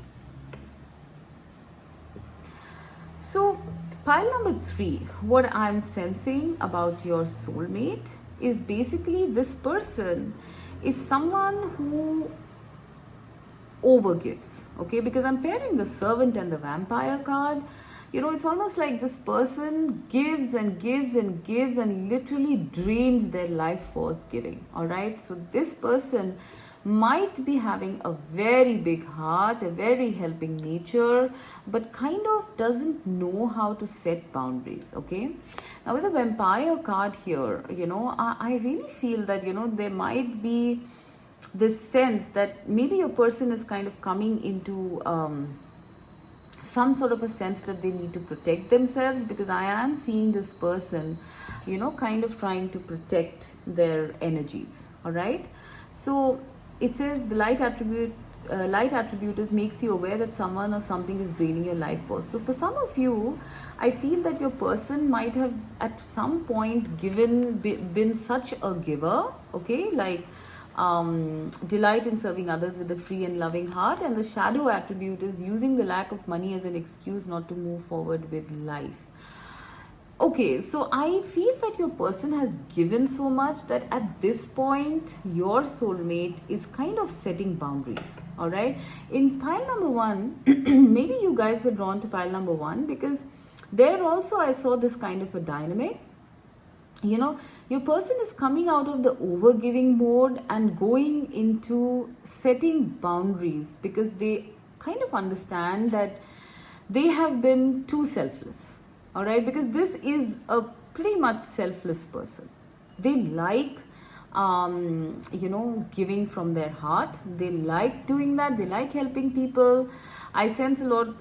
So, pile number 3, what I'm sensing about your soulmate is basically this person is someone who overgives. Okay, because I'm pairing the Servant and the Vampire card. it's almost like this person gives and gives and gives and literally drains their life force giving. All right, so this person might be having a very big heart, a very helping nature, but kind of doesn't know how to set boundaries. Okay, now with the Vampire card here, I really feel that there might be this sense that maybe a person is kind of coming into some sort of a sense that they need to protect themselves, because I am seeing this person, kind of trying to protect their energies. All right, so it says the light attribute is makes you aware that someone or something is draining your life force. So for some of you, I feel that your person might have at some point been such a giver. Okay, like delight in serving others with a free and loving heart, and the shadow attribute is using the lack of money as an excuse not to move forward with life. Okay, so I feel that your person has given so much that at this point, your soulmate is kind of setting boundaries. All right, in pile number one, maybe you guys were drawn to pile number one because there also I saw this kind of a dynamic. Your person is coming out of the overgiving mode and going into setting boundaries because they kind of understand that they have been too selfless. All right, because this is a pretty much selfless person. They like giving from their heart. They like doing that. They like helping people. I sense a lot,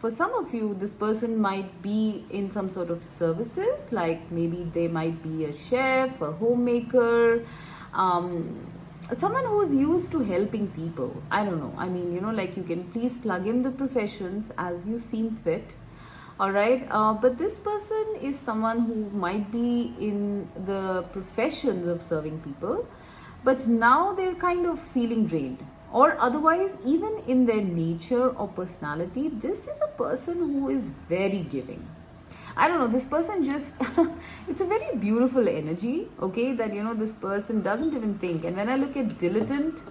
for some of you, this person might be in some sort of services, like maybe they might be a chef, a homemaker, someone who's used to helping people. I don't know. I mean, like you can please plug in the professions as you seem fit. All right, but this person is someone who might be in the professions of serving people, but now they're kind of feeling drained, or otherwise even in their nature or personality, this is a person who is very giving. I don't know, this person just it's a very beautiful energy. Okay, that this person doesn't even think. And when I look at dilettante,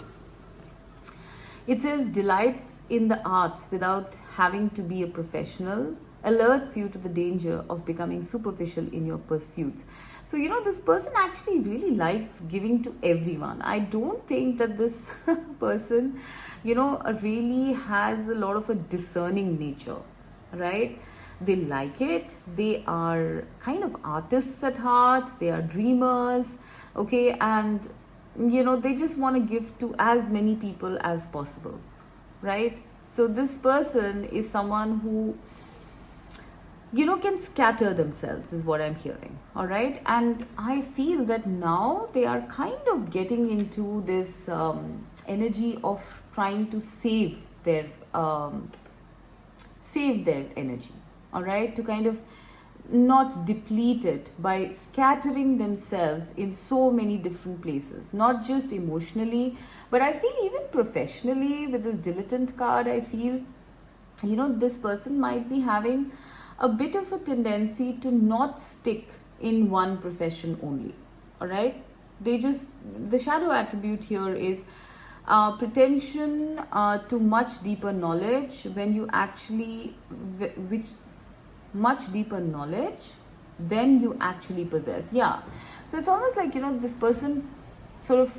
it says delights in the arts without having to be a professional, alerts you to the danger of becoming superficial in your pursuits. So, this person actually really likes giving to everyone. I don't think that this person, really has a lot of a discerning nature, right? They like it. They are kind of artists at heart. They are dreamers, okay? And, they just want to give to as many people as possible, right? So this person is someone who can scatter themselves, is what I'm hearing. All right, and I feel that now they are kind of getting into this energy of trying to save their energy. All right, to kind of not deplete it by scattering themselves in so many different places, not just emotionally, but I feel even professionally. With this dilettante card, I feel this person might be having a bit of a tendency to not stick in one profession only. All right, the shadow attribute here is pretension to much deeper knowledge when you actually which much deeper knowledge than you actually possess. Yeah, so it's almost like this person sort of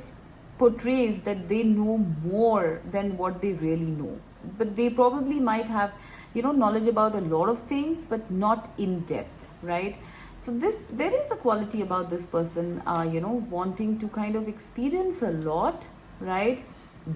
portrays that they know more than what they really know, but they probably might have knowledge about a lot of things, but not in depth, right? So there is a quality about this person, wanting to kind of experience a lot, right?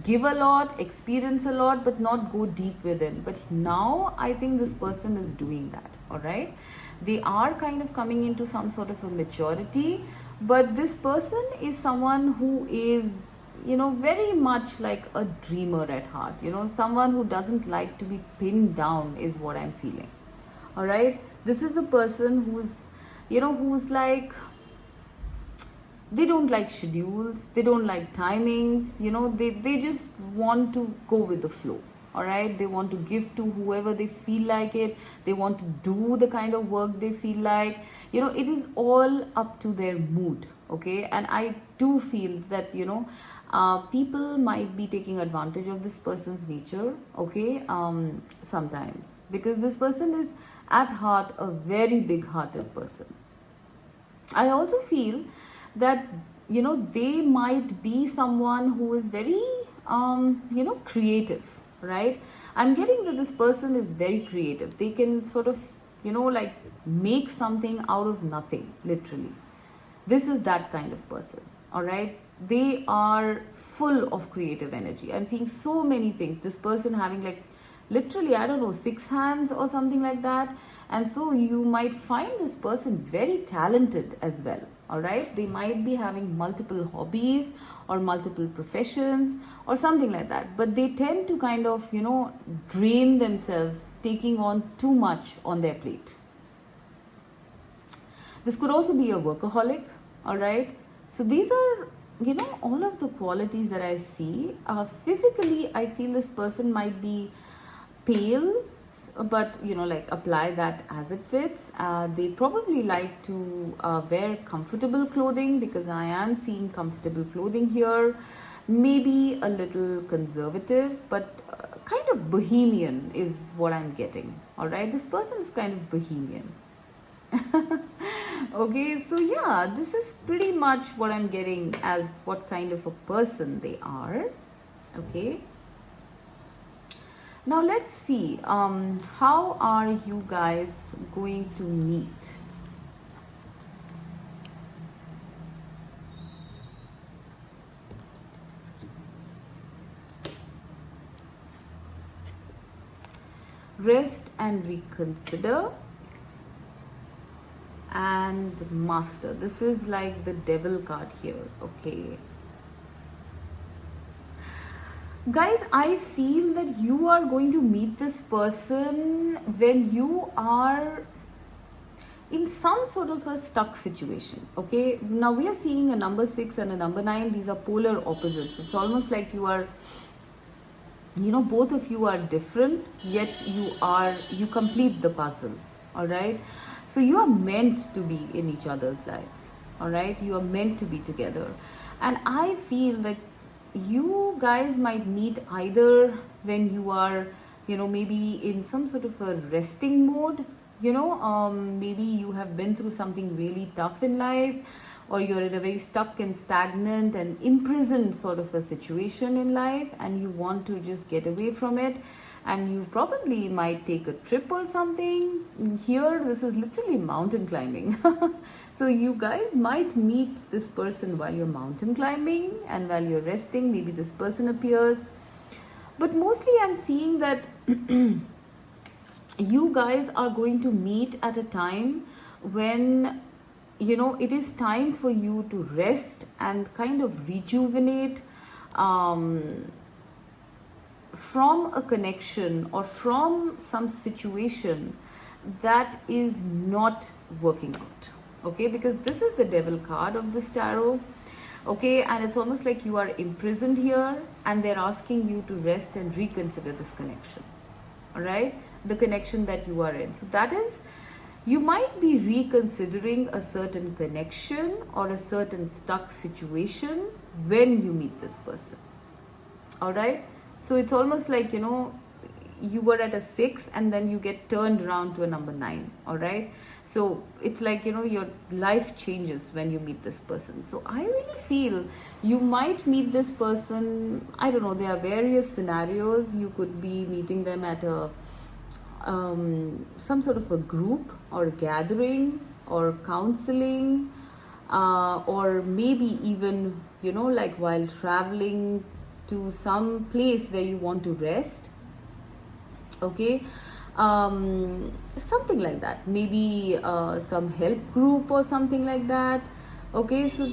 Give a lot, experience a lot, but not go deep within. But now I think this person is doing that. All right, they are kind of coming into some sort of a maturity, but this person is someone who is very much like a dreamer at heart, someone who doesn't like to be pinned down, is what I'm feeling. All right, this is a person who's like, they don't like schedules, they don't like timings, they just want to go with the flow. all right? They want to give to whoever they feel like it. They want to do the kind of work they feel like. It is all up to their mood, okay? And I do feel that, people might be taking advantage of this person's nature, okay? Sometimes, because this person is at heart a very big hearted person. I also feel that, they might be someone who is very, creative, right? I'm getting that this person is very creative. They can sort of, like make something out of nothing, literally. This is that kind of person, all right? They are full of creative energy. I'm seeing so many things. This person having like literally, I don't know, 6 hands or something like that. And so you might find this person very talented as well, all right? They might be having multiple hobbies or multiple professions or something like that, but they tend to kind of, drain themselves, taking on too much on their plate. This could also be a workaholic, all right? So these are, all of the qualities that I see. Physically, I feel this person might be pale, but like apply that as it fits. They probably like to wear comfortable clothing, because I am seeing comfortable clothing here. Maybe a little conservative, but kind of bohemian is what I'm getting, all right? This person is kind of bohemian. Okay, so yeah, this is pretty much what I'm getting as what kind of a person they are, okay? Now let's see, how are you guys going to meet? Rest and reconsider. And master. This is like the devil card here, okay? Guys, I feel that you are going to meet this person when you are in some sort of a stuck situation, okay? Now we are seeing a number 6 and a number 9. These are polar opposites. It's almost like you are, both of you are different, yet you complete the puzzle, all right? So you are meant to be in each other's lives, all right? You are meant to be together. And I feel that you guys might meet either when you are, maybe in some sort of a resting mode, maybe you have been through something really tough in life, or you're in a very stuck and stagnant and imprisoned sort of a situation in life, and you want to just get away from it. And you probably might take a trip or something. Here, this is literally mountain climbing. So you guys might meet this person while you're mountain climbing, and while you're resting, maybe this person appears. But mostly I'm seeing that you guys are going to meet at a time when, it is time for you to rest and kind of rejuvenate, from a connection or from some situation that is not working out, okay? Because this is the devil card of this tarot, okay? And it's almost like you are imprisoned here, and they're asking you to rest and reconsider this connection, all right? The connection that you are in. So that is, you might be reconsidering a certain connection or a certain stuck situation when you meet this person, all right? So it's almost like, you were at a 6 and then you get turned around to a number 9, all right? So it's like, your life changes when you meet this person. So I really feel you might meet this person, I don't know, there are various scenarios. You could be meeting them at a some sort of a group or gathering or counseling, or maybe even, like while traveling to some place where you want to rest, okay? Something like that, maybe some help group or something like that, okay? So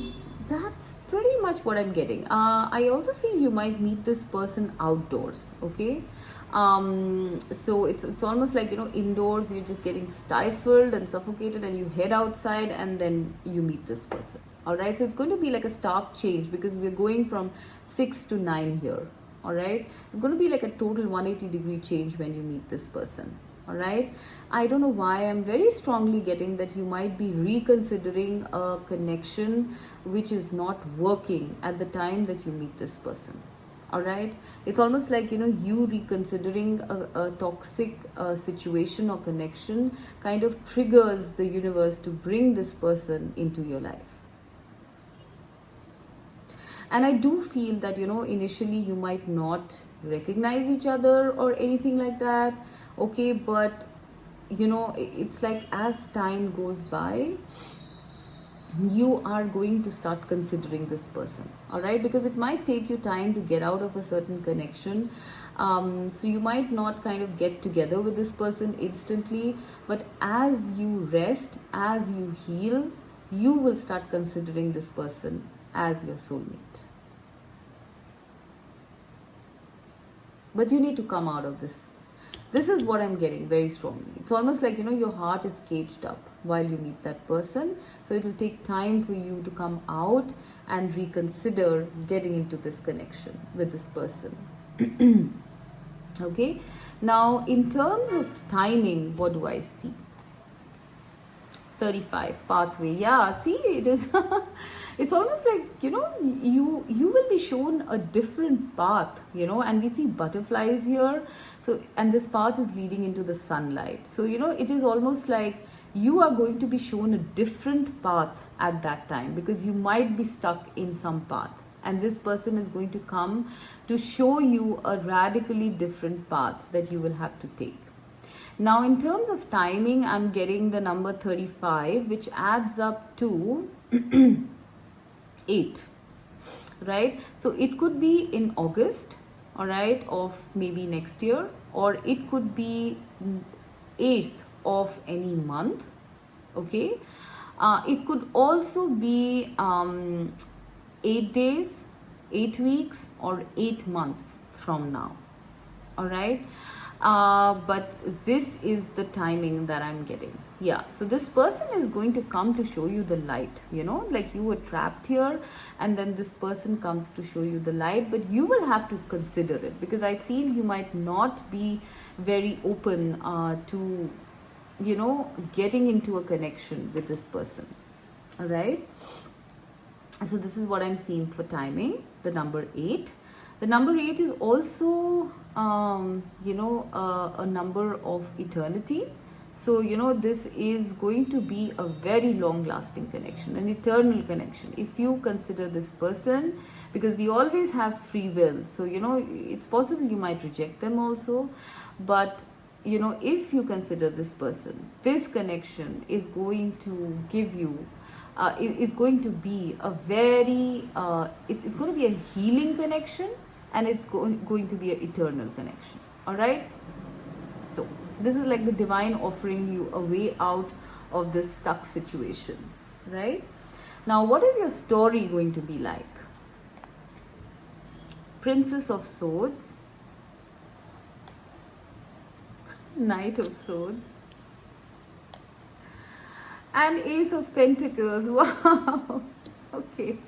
that's pretty much what I'm getting. I also feel you might meet this person outdoors, okay? So it's almost like, indoors you're just getting stifled and suffocated, and you head outside and then you meet this person, all right? So it's going to be like a stark change, because we're going from 6 to 9 here, all right? It's going to be like a total 180-degree change when you meet this person, all right? I don't know why I'm very strongly getting that you might be reconsidering a connection which is not working at the time that you meet this person, all right? It's almost like, you know, you reconsidering a toxic situation or connection kind of triggers the universe to bring this person into your life. And I do feel that, you know, initially you might not recognize each other or anything like that, okay? But, you know, it's like as time goes by, you are going to start considering this person, all right? Because it might take you time to get out of a certain connection. So you might not kind of get together with this person instantly, but as you rest, as you heal, you will start considering this person as your soulmate. But you need to come out of this. This is what I'm getting very strongly. It's almost like, you know, your heart is caged up while you meet that person. So it will take time for you to come out and reconsider getting into this connection with this person. Okay. Now, in terms of timing, what do I see? 35 pathway. Yeah, see, it is it's almost like, you know, you will be shown a different path, you know, and we see butterflies here. So, and this path is leading into the sunlight. So, you know, it is almost like you are going to be shown a different path at that time, because you might be stuck in some path, and this person is going to come to show you a radically different path that you will have to take. Now, in terms of timing, I'm getting the number 35, which adds up to 8, right? So it could be in August, all right, of maybe next year, or it could be 8th of any month, okay? It could also be 8 days, 8 weeks, or 8 months from now, all right? But this is the timing that I'm getting. Yeah, so this person is going to come to show you the light, you know, like you were trapped here, and then this person comes to show you the light, but you will have to consider it, because I feel you might not be very open to, you know, getting into a connection with this person, all right? So this is what I'm seeing for timing, the number 8. The number 8 is also, you know, a number of eternity. So, you know, this is going to be a very long-lasting connection, an eternal connection, if you consider this person, because we always have free will. So, you know, it's possible you might reject them also. But, you know, if you consider this person, this connection is going to give you, it's going to be a very, it's going to be a healing connection, and it's going to be an eternal connection, all right? So this is like the divine offering you a way out of this stuck situation, right? Now, what is your story going to be like? Princess of Swords, Knight of Swords, and Ace of Pentacles. Wow. Okay.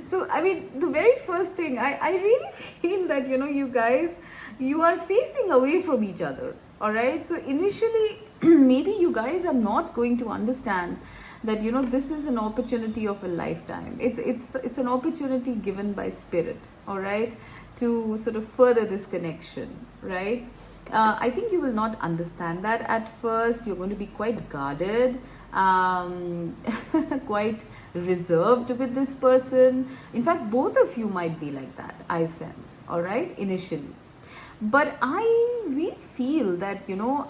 So, I mean, the very first thing, I really feel that, you know, you guys, you are facing away from each other, all right? So, initially, maybe you guys are not going to understand that, you know, this is an opportunity of a lifetime. It's an opportunity given by spirit, all right, to sort of further this connection, right? I think you will not understand that at first. You're going to be quite guarded, quite reserved with this person. In fact, both of you might be like that, I sense, all right, initially. But I really feel that, you know,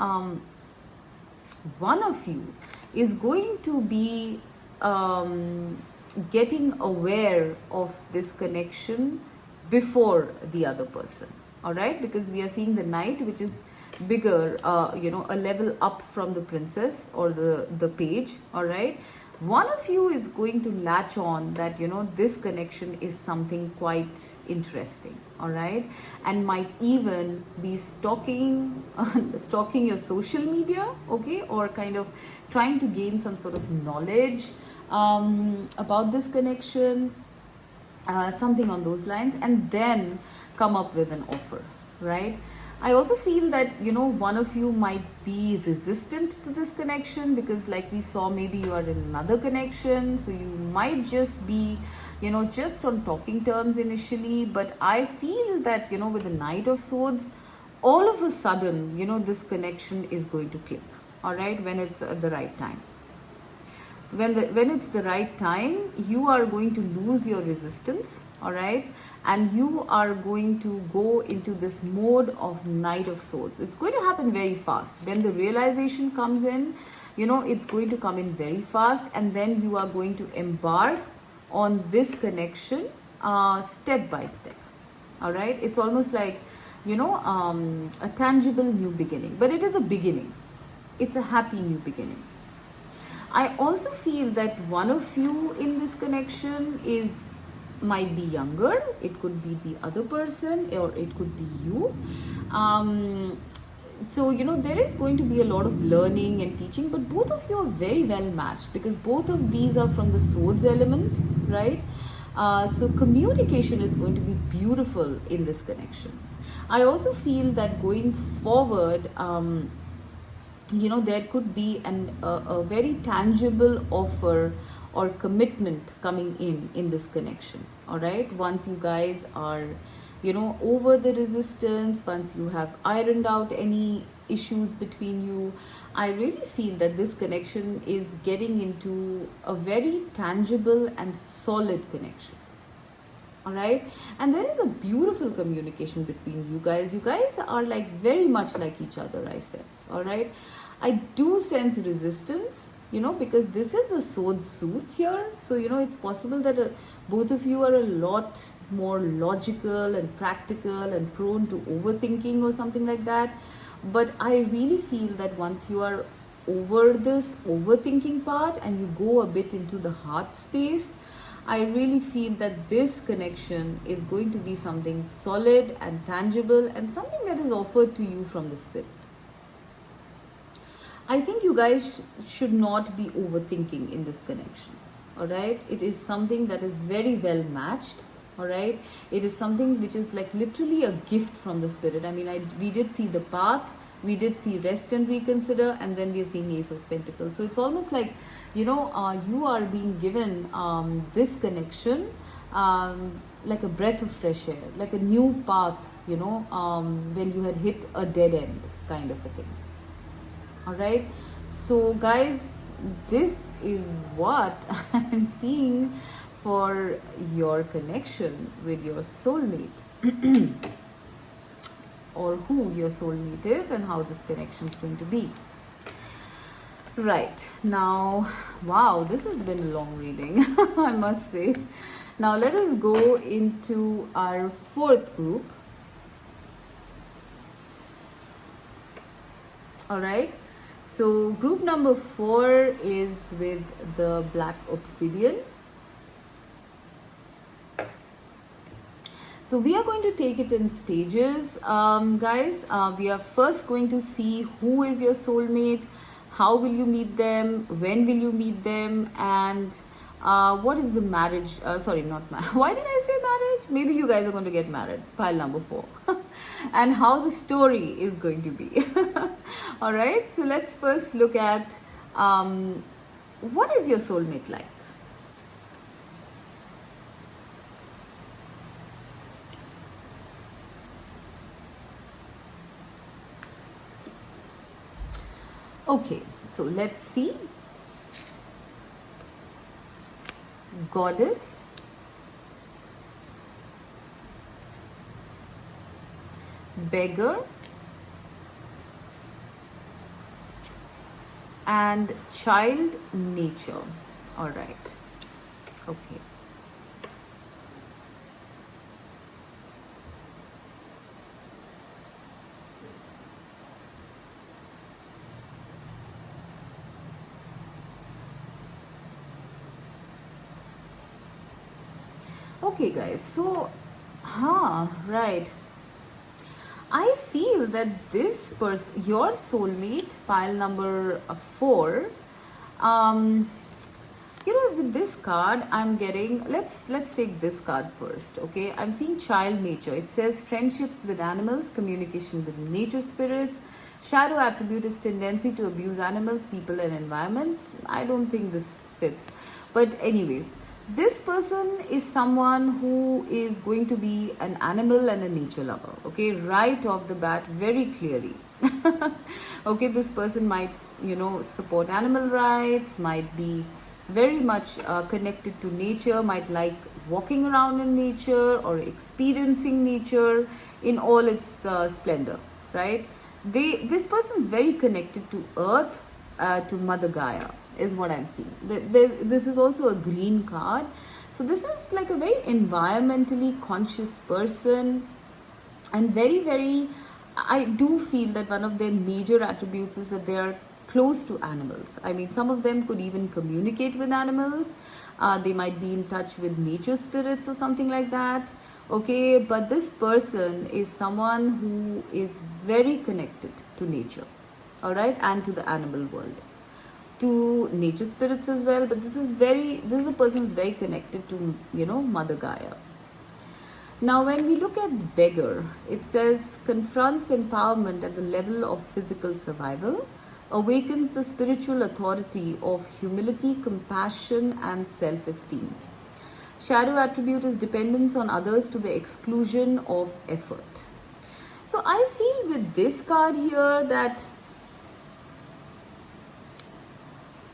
one of you is going to be getting aware of this connection before the other person, all right? Because we are seeing the Knight, which is bigger, you know, a level up from the Princess or the Page, all right? One of you is going to latch on that, you know, this connection is something quite interesting, all right? And might even be stalking your social media, okay? Or kind of trying to gain some sort of knowledge about this connection, something on those lines. And then come up with an offer, right? I also feel that, you know, one of you might be resistant to this connection because, like we saw, maybe you are in another connection. So you might just be, you know, just on talking terms initially. But I feel that, you know, with the Knight of Swords, all of a sudden, you know, this connection is going to click, all right, when it's at the right time. When it's the right time, you are going to lose your resistance, all right, and you are going to go into this mode of Knight of Swords. It's going to happen very fast. When the realization comes in, you know, it's going to come in very fast, and then you are going to embark on this connection step by step, all right. It's almost like, you know, a tangible new beginning, but it is a beginning. It's a happy new beginning. I also feel that one of you in this connection might be younger. It could be the other person, or it could be you. So, you know, there is going to be a lot of learning and teaching, but both of you are very well matched because both of these are from the swords element, right? So communication is going to be beautiful in this connection. I also feel that going forward, you know, there could be a very tangible offer or commitment coming in this connection, all right, once you guys are, you know, over the resistance, once you have ironed out any issues between you. I really feel that this connection is getting into a very tangible and solid connection, all right, and there is a beautiful communication between you guys. You guys are like very much like each other, I sense, all right. I do sense resistance, you know, because this is a sword suit here. So, you know, it's possible that both of you are a lot more logical and practical and prone to overthinking or something like that. But I really feel that once you are over this overthinking part and you go a bit into the heart space, I really feel that this connection is going to be something solid and tangible and something that is offered to you from the spirit. I think you guys should not be overthinking in this connection, all right? It is something that is very well matched, all right? It is something which is like literally a gift from the spirit. I mean, we did see the path, we did see rest and reconsider, and then we are seeing Ace of Pentacles. So it's almost like, you know, you are being given this connection like a breath of fresh air, like a new path, you know, when you had hit a dead end kind of a thing. All right, so guys, this is what I'm seeing for your connection with your soulmate or who your soulmate is and how this connection is going to be. Right, now, wow, this has been a long reading, I must say. Now let us go into our fourth group. All right. So group number 4 is with the Black Obsidian. So we are going to take it in stages, guys. We are first going to see who is your soulmate, how will you meet them, when will you meet them, and what is the marriage, sorry, not marriage. Why did I say marriage? Maybe you guys are going to get married, pile number 4. And how the story is going to be. All right, so let's first look at what is your soulmate like? Okay, so let's see. Goddess, beggar, and child nature. All right. Okay. Okay, guys. So, right. I feel that this person, your soulmate, pile number 4, you know, with this card, I'm getting, let's take this card first. Okay, I'm seeing child nature. It says friendships with animals, communication with nature spirits. Shadow attribute is tendency to abuse animals, people, and environment. I don't think this fits, but anyways, this person is someone who is going to be an animal and a nature lover. Okay, right off the bat, very clearly. Okay, this person might, support animal rights, might be very much connected to nature, might like walking around in nature or experiencing nature in all its splendor, right? This person is very connected to earth, to Mother Gaia, is what I'm seeing. This is also a green card. So this is like a very environmentally conscious person, and very, very, I do feel that one of their major attributes is that they are close to animals. I mean, some of them could even communicate with animals. They might be in touch with nature spirits or something like that. Okay, but this person is someone who is very connected to nature, all right, and to the animal world, to nature spirits as well. But this is a person who's very connected to, Mother Gaia. Now, when we look at beggar, it says confronts empowerment at the level of physical survival, awakens the spiritual authority of humility, compassion, and self-esteem. Shadow attribute is dependence on others to the exclusion of effort. So I feel with this card here that,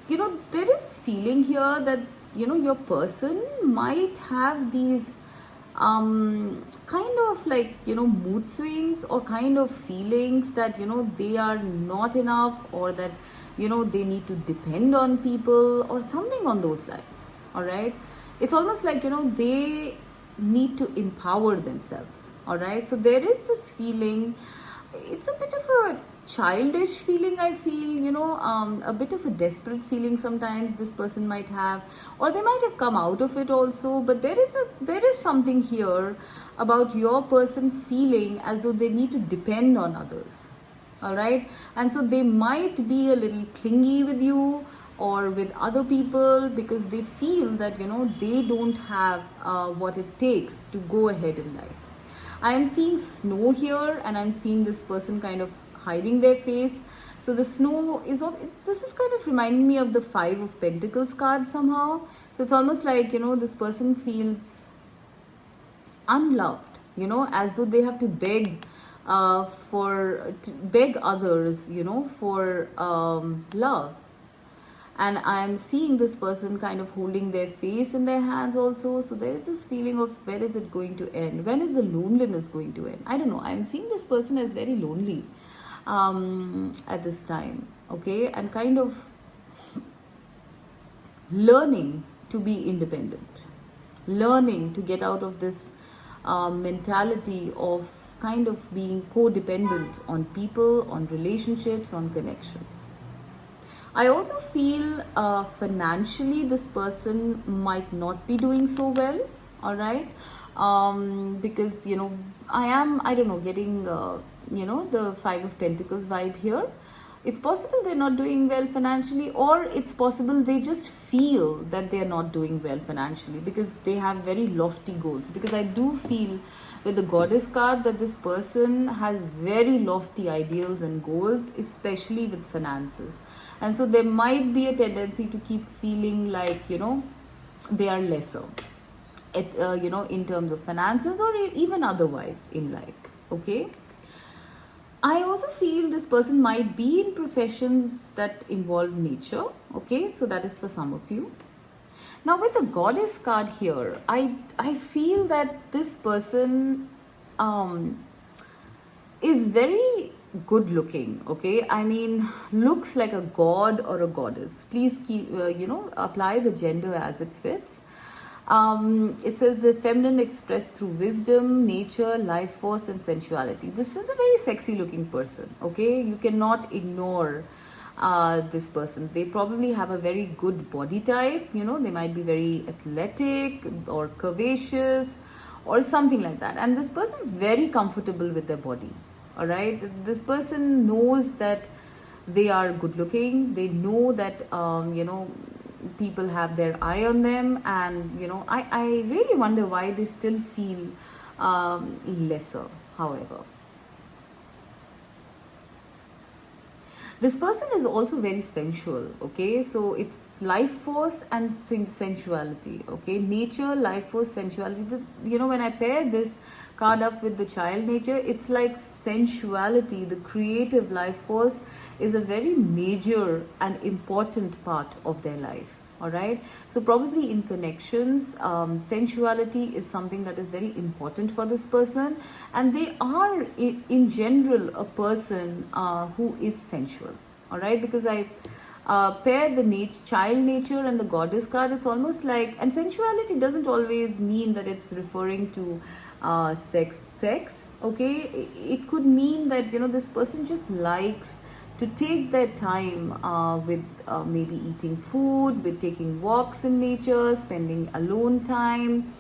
there is a feeling here that, your person might have these kind of like, mood swings, or kind of feelings that, they are not enough, or that, they need to depend on people or something on those lines. All right. It's almost like, they need to empower themselves. All right. So there is this feeling, it's a bit of a childish feeling, I feel, a bit of a desperate feeling sometimes this person might have, or they might have come out of it also. But there is something here about your person feeling as though they need to depend on others. All right. And so they might be a little clingy with you or with other people, because they feel that, they don't have what it takes to go ahead in life. I am seeing snow here, and I'm seeing this person kind of hiding their face. So the snow is, this is kind of reminding me of the 5 of Pentacles card somehow. So it's almost like, this person feels unloved, as though they have to beg beg others, for love. And I'm seeing this person kind of holding their face in their hands also. So there is this feeling of, where is it going to end? When is the loneliness going to end? I don't know. I'm seeing this person as very lonely at this time. Okay. And kind of learning to be independent. Learning to get out of this mentality of kind of being codependent on people, on relationships, on connections. I also feel financially this person might not be doing so well, all right? Because, I don't know, getting, the 5 of Pentacles vibe here. It's possible they're not doing well financially, or it's possible they just feel that they're not doing well financially because they have very lofty goals. Because I do feel with the Goddess card that this person has very lofty ideals and goals, especially with finances. And so there might be a tendency to keep feeling like, they are lesser, in terms of finances or even otherwise in life. Okay. I also feel this person might be in professions that involve nature. Okay. So that is for some of you. Now with the Goddess card here, I feel that this person is very good looking. Okay, I mean, looks like a god or a goddess. Please keep apply the gender as it fits. It says the feminine expressed through wisdom, nature, life force, and sensuality. This is a very sexy looking person. Okay, you cannot ignore this person. They probably have a very good body type. They might be very athletic or curvaceous or something like that. And this person is very comfortable with their body. All right. This person knows that they are good looking. They know that, people have their eye on them, and I really wonder why they still feel lesser. However, this person is also very sensual. Okay, so it's life force and sensuality. Okay, nature, life force, sensuality. When I pair this card up with the child nature, it's like sensuality, the creative life force, is a very major and important part of their life. All right, so probably in connections, sensuality is something that is very important for this person, and they are in general a person who is sensual. All right, because I pair the child nature and the goddess card, it's almost like, and sensuality doesn't always mean that it's referring to sex. Okay, it could mean that this person just likes to take their time with maybe eating food, with taking walks in nature, spending alone time,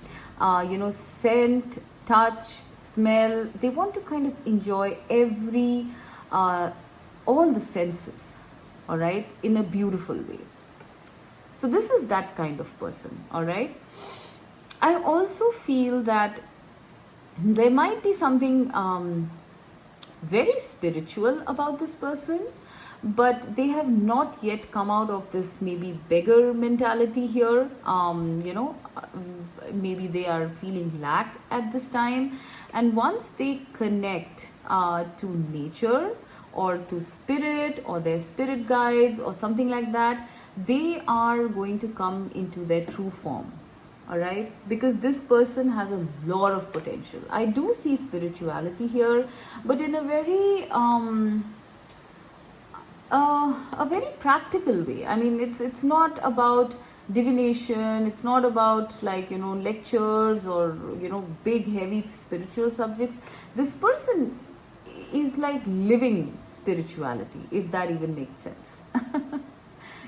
scent, touch, smell. They want to kind of enjoy all the senses, all right, in a beautiful way. So this is that kind of person, all right. I also feel that there might be something very spiritual about this person, but they have not yet come out of this maybe beggar mentality here. Maybe they are feeling lack at this time, and once they connect to nature or to spirit or their spirit guides or something like that, they are going to come into their true form. All right, because this person has a lot of potential. I do see spirituality here, but in a very a very practical way. I mean, it's not about divination, it's not about like lectures or big heavy spiritual subjects. This person is like living spirituality, if that even makes sense.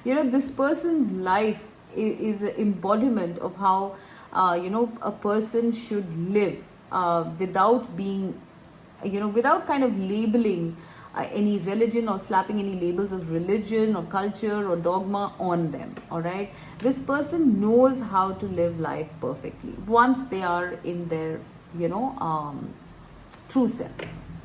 This person's life is an embodiment of how a person should live without being without kind of labeling any religion or slapping any labels of religion or culture or dogma on them. All right, this person knows how to live life perfectly once they are in their true self.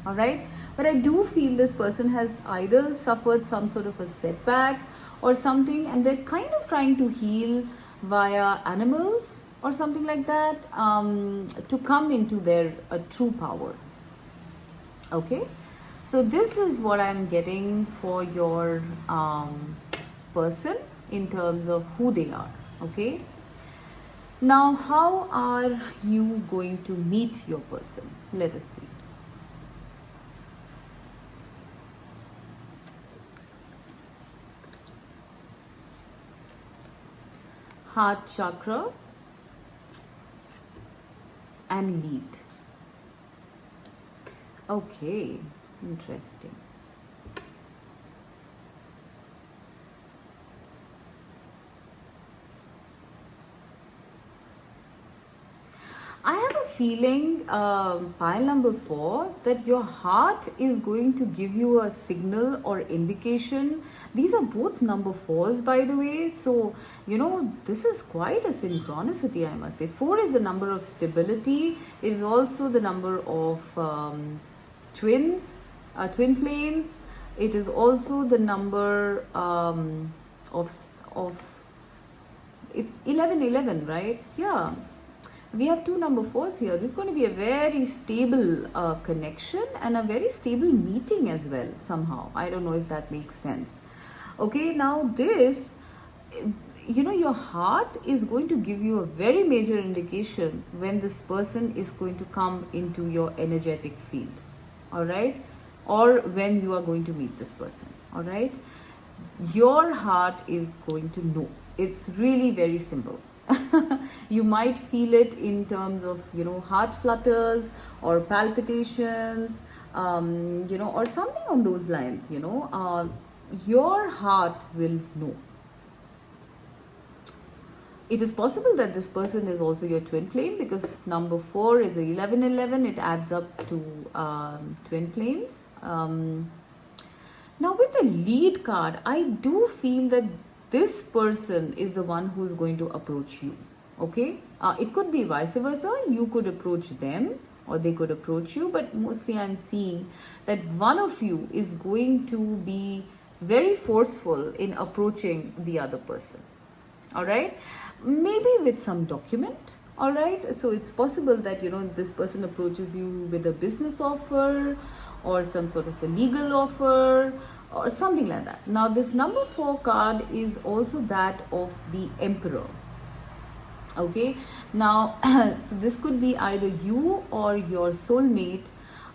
All right, but I do feel this person has either suffered some sort of a setback or something, and they're kind of trying to heal via animals or something like that, to come into their true power. Okay, so this is what I'm getting for your person in terms of who they are. Okay, now how are you going to meet your person? Let us see. Heart chakra and lead. Okay, interesting. I have a feeling, pile number 4, that your heart is going to give you a signal or indication. These are both number 4s, by the way. So, this is quite a synchronicity, I must say. 4 is the number of stability. It is also the number of twin flames. It is also the number of it's 1111, right? Yeah. We have 2 number 4s here. This is going to be a very stable connection and a very stable meeting as well, somehow. I don't know if that makes sense. Okay, now this, your heart is going to give you a very major indication when this person is going to come into your energetic field. All right, or when you are going to meet this person. All right, your heart is going to know. It's really very simple. You might feel it in terms of heart flutters or palpitations, or something on those lines. Your heart will know. It is possible that this person is also your twin flame, because number 4 is 1111. It adds up to twin flames. Now with the lead card, I do feel that this person is the one who's going to approach you. Okay, it could be vice versa. You could approach them or they could approach you, but mostly I'm seeing that one of you is going to be very forceful in approaching the other person. All right, maybe with some document. All right, so it's possible that this person approaches you with a business offer or some sort of a legal offer or something like that. Now this number 4 card is also that of the Emperor. Okay, now so this could be either you or your soulmate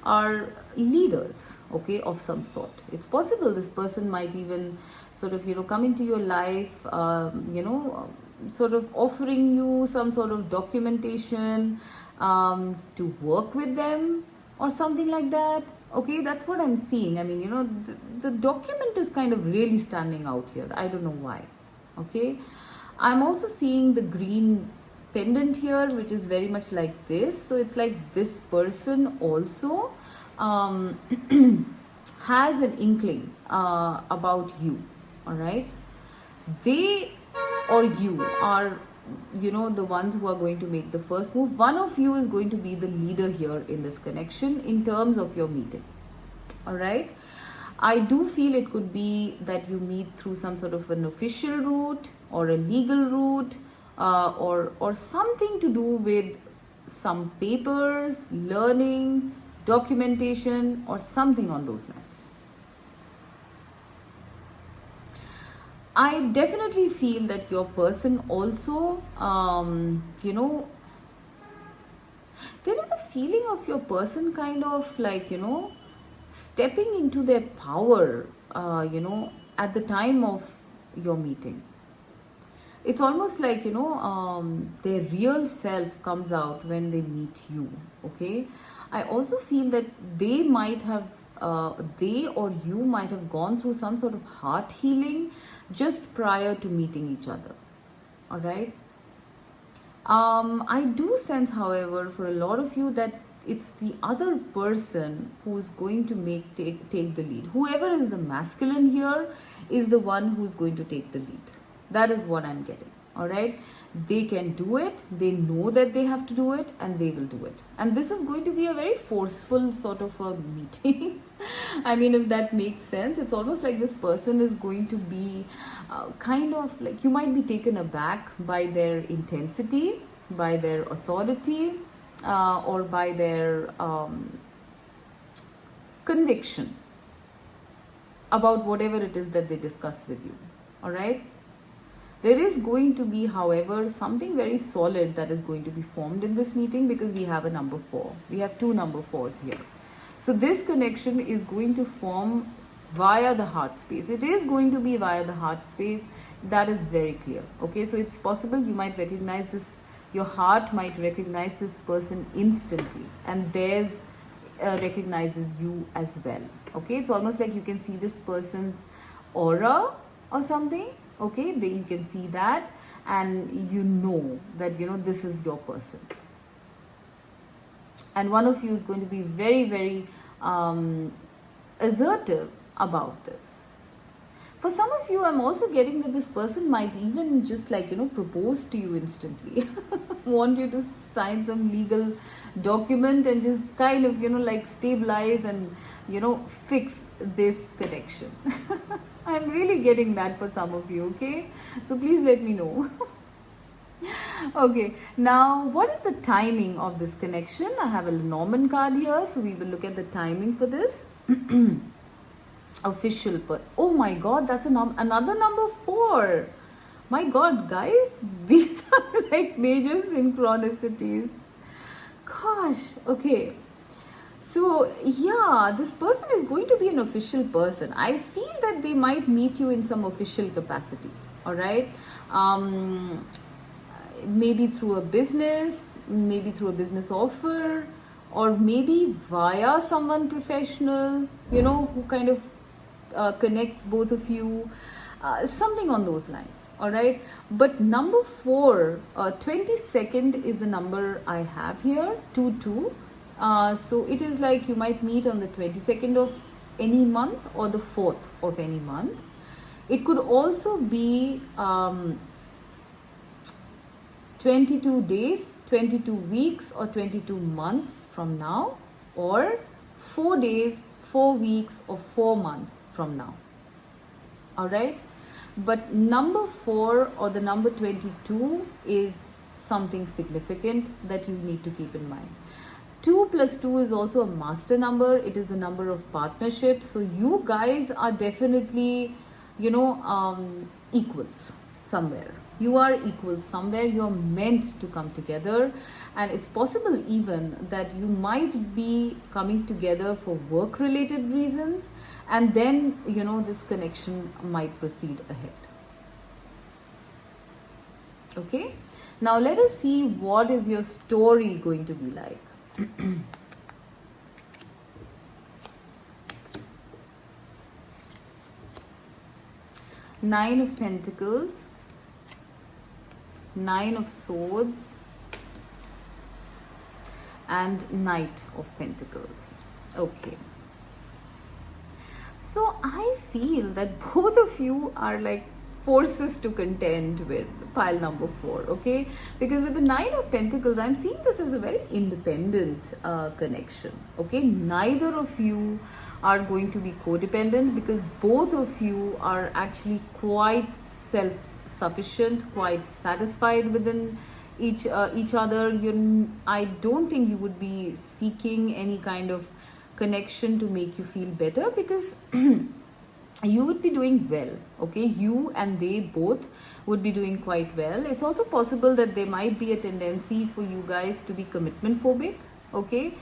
are leaders, okay, of some sort. It's possible this person might even sort of come into your life, sort of offering you some sort of documentation to work with them or something like that. Okay, that's what I'm seeing. I mean, the document is kind of really standing out here. I don't know why. Okay, I'm also seeing the green pendant here, which is very much like this. So it's like this person also has an inkling about you. All right, they or you are the ones who are going to make the first move. One of you is going to be the leader here in this connection in terms of your meeting. All right, I do feel it could be that you meet through some sort of an official route or a legal route, or something to do with some papers, learning, documentation, or something on those lines. I definitely feel that your person also, there is a feeling of your person kind of like, stepping into their power, at the time of your meeting. It's almost like, their real self comes out when they meet you, okay? I also feel that they might have, they or you might have gone through some sort of heart healing just prior to meeting each other, all right? I do sense, however, for a lot of you that it's the other person who's going to take the lead. Whoever is the masculine here is the one who's going to take the lead. That is what I'm getting, all right? They can do it, they know that they have to do it, and they will do it. And this is going to be a very forceful sort of a meeting. I mean, if that makes sense, it's almost like this person is going to be kind of like, you might be taken aback by their intensity, by their authority, or by their conviction about whatever it is that they discuss with you, all right? There is going to be, however, something very solid that is going to be formed in this meeting, because we have a number 4. We have 2 number 4s here. So this connection is going to form via the heart space. It is going to be via the heart space. That is very clear. Okay, so it's possible you might recognize this, your heart might recognize this person instantly, and theirs recognizes you as well. Okay, it's almost like you can see this person's aura or something. Okay, then you can see that, and you know that this is your person, and one of you is going to be very, very assertive about this. For some of you, I'm also getting that this person might even just like propose to you instantly, want you to sign some legal document and just kind of like stabilize and fix this connection. I'm really getting that for some of you, okay? So please let me know. Okay, now what is the timing of this connection? I have a Lenormand card here, so we will look at the timing for this. Official, oh my god, that's another number 4. My god, guys, these are like major synchronicities. Gosh, okay. So yeah, this person is going to be an official person. I feel that they might meet you in some official capacity, all right? Maybe through a business, maybe through a business offer, or maybe via someone professional, who kind of connects both of you, something on those lines, all right? But number 4, 22nd is the number I have here, 22. So it is like you might meet on the 22nd of any month or the 4th of any month. It could also be 22 days, 22 weeks, or 22 months from now, or 4 days, 4 weeks, or 4 months from now. All right, but number 4 or the number 22 is something significant that you need to keep in mind. 2 plus 2 is also a master number. It is the number of partnerships. So you guys are definitely, equals somewhere. You are equals somewhere. You are meant to come together. And it's possible even that you might be coming together for work related reasons. And then, this connection might proceed ahead. Okay. Now let us see what is your story going to be like. Nine of Pentacles, Nine of Swords, and Knight of Pentacles. Okay. So I feel that both of you are like forces to contend with pile number 4, okay? Because with the Nine of Pentacles, I'm seeing this as a very independent connection, okay? Neither of you are going to be codependent because both of you are actually quite self-sufficient, quite satisfied within each other. I don't think you would be seeking any kind of connection to make you feel better because you would be doing well, okay? You and they both would be doing quite well. It's also possible that there might be a tendency for you guys to be commitment phobic, okay?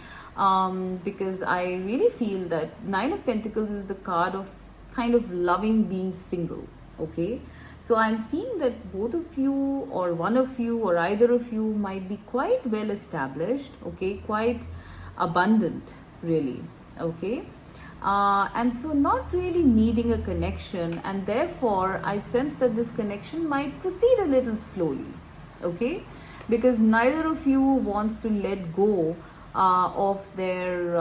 Because I really feel that Nine of Pentacles is the card of kind of loving being single, okay? So I'm seeing that both of you or one of you or either of you might be quite well established, okay? Quite abundant, really, okay? And so not really needing a connection, and therefore I sense that this connection might proceed a little slowly, okay? Because neither of you wants to let go of their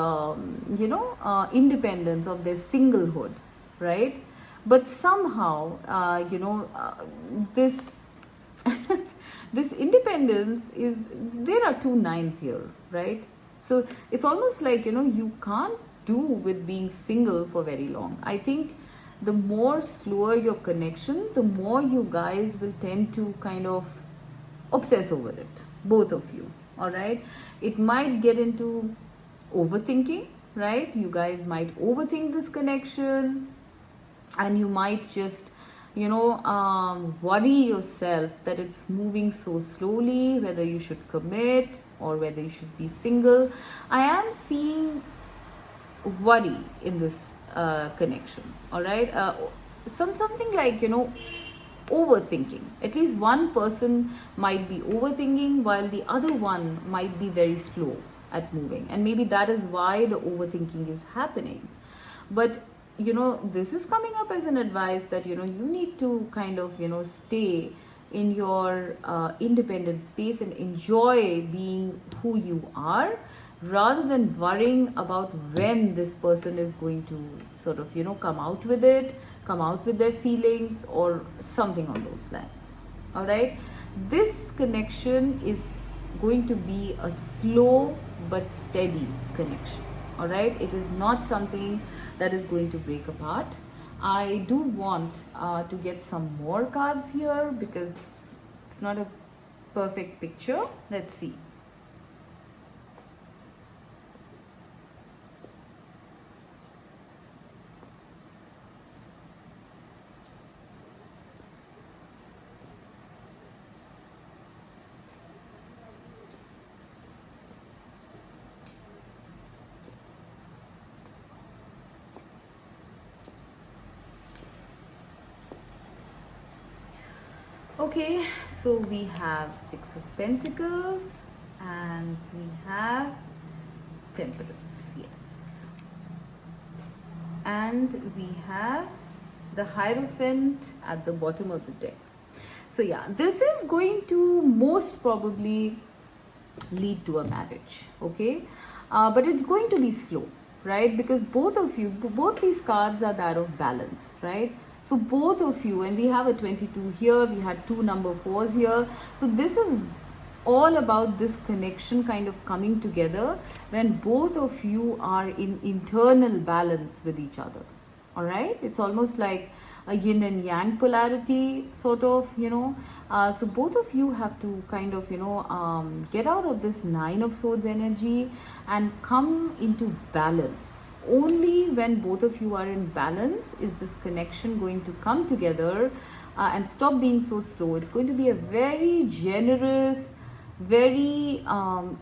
independence, of their singlehood, right? But somehow this this independence is, there are 2 nines here, right? So it's almost like you can't do with being single for very long. I think the more slower your connection, the more you guys will tend to kind of obsess over it, both of you. All right, it might get into overthinking, right? You guys might overthink this connection, and you might just worry yourself that it's moving so slowly, whether you should commit or whether you should be single. I am seeing worry in this connection, all right? Something like overthinking. At least one person might be overthinking while the other one might be very slow at moving, and maybe that is why the overthinking is happening. But this is coming up as an advice that you need to kind of stay in your independent space and enjoy being who you are, rather than worrying about when this person is going to sort of come out with their feelings or something on those lines. All right, this connection is going to be a slow but steady connection. All right, it is not something that is going to break apart. I do want to get some more cards here because it's not a perfect picture. Let's see. Okay, so we have Six of Pentacles and we have Temperance, yes. And we have the Hierophant at the bottom of the deck. So yeah, this is going to most probably lead to a marriage, okay? But it's going to be slow, right? Because both these cards are that of balance, right? So both of you, and we have a 22 here, we had two number 4s here. So this is all about this connection kind of coming together when both of you are in internal balance with each other. All right, it's almost like a yin and yang polarity, sort of, so both of you have to kind of, get out of this 9 of Swords energy and come into balance. Only when both of you are in balance is this connection going to come together, and stop being so slow. It's going to be a very generous, very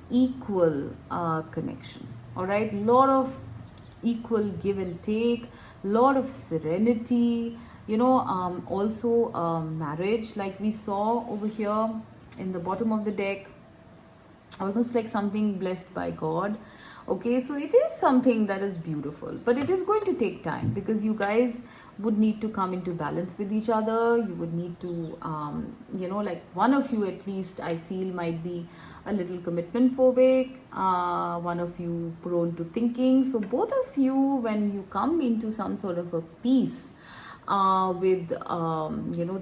equal connection. All right, lot of equal give and take, lot of serenity, also marriage, like we saw over here in the bottom of the deck, almost like something blessed by God. Okay, so it is something that is beautiful, but it is going to take time because you guys would need to come into balance with each other. You would need to, like one of you at least, I feel, might be a little commitment phobic, one of you prone to thinking. So both of you, when you come into some sort of a peace with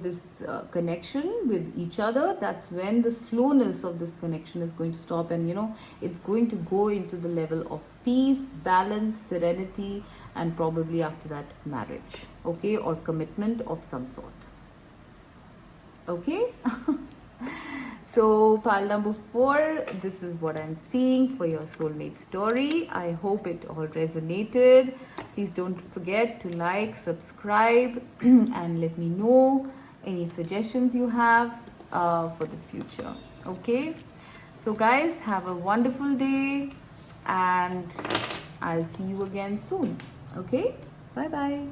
this connection with each other, that's when the slowness of this connection is going to stop, and it's going to go into the level of peace, balance, serenity, and probably after that marriage, okay, or commitment of some sort. Okay. So pile number 4, this is what I'm seeing for your soulmate story. I hope it all resonated. Please don't forget to like, subscribe, and let me know any suggestions you have for the future. Okay, so guys, have a wonderful day, and I'll see you again soon. Okay, bye bye.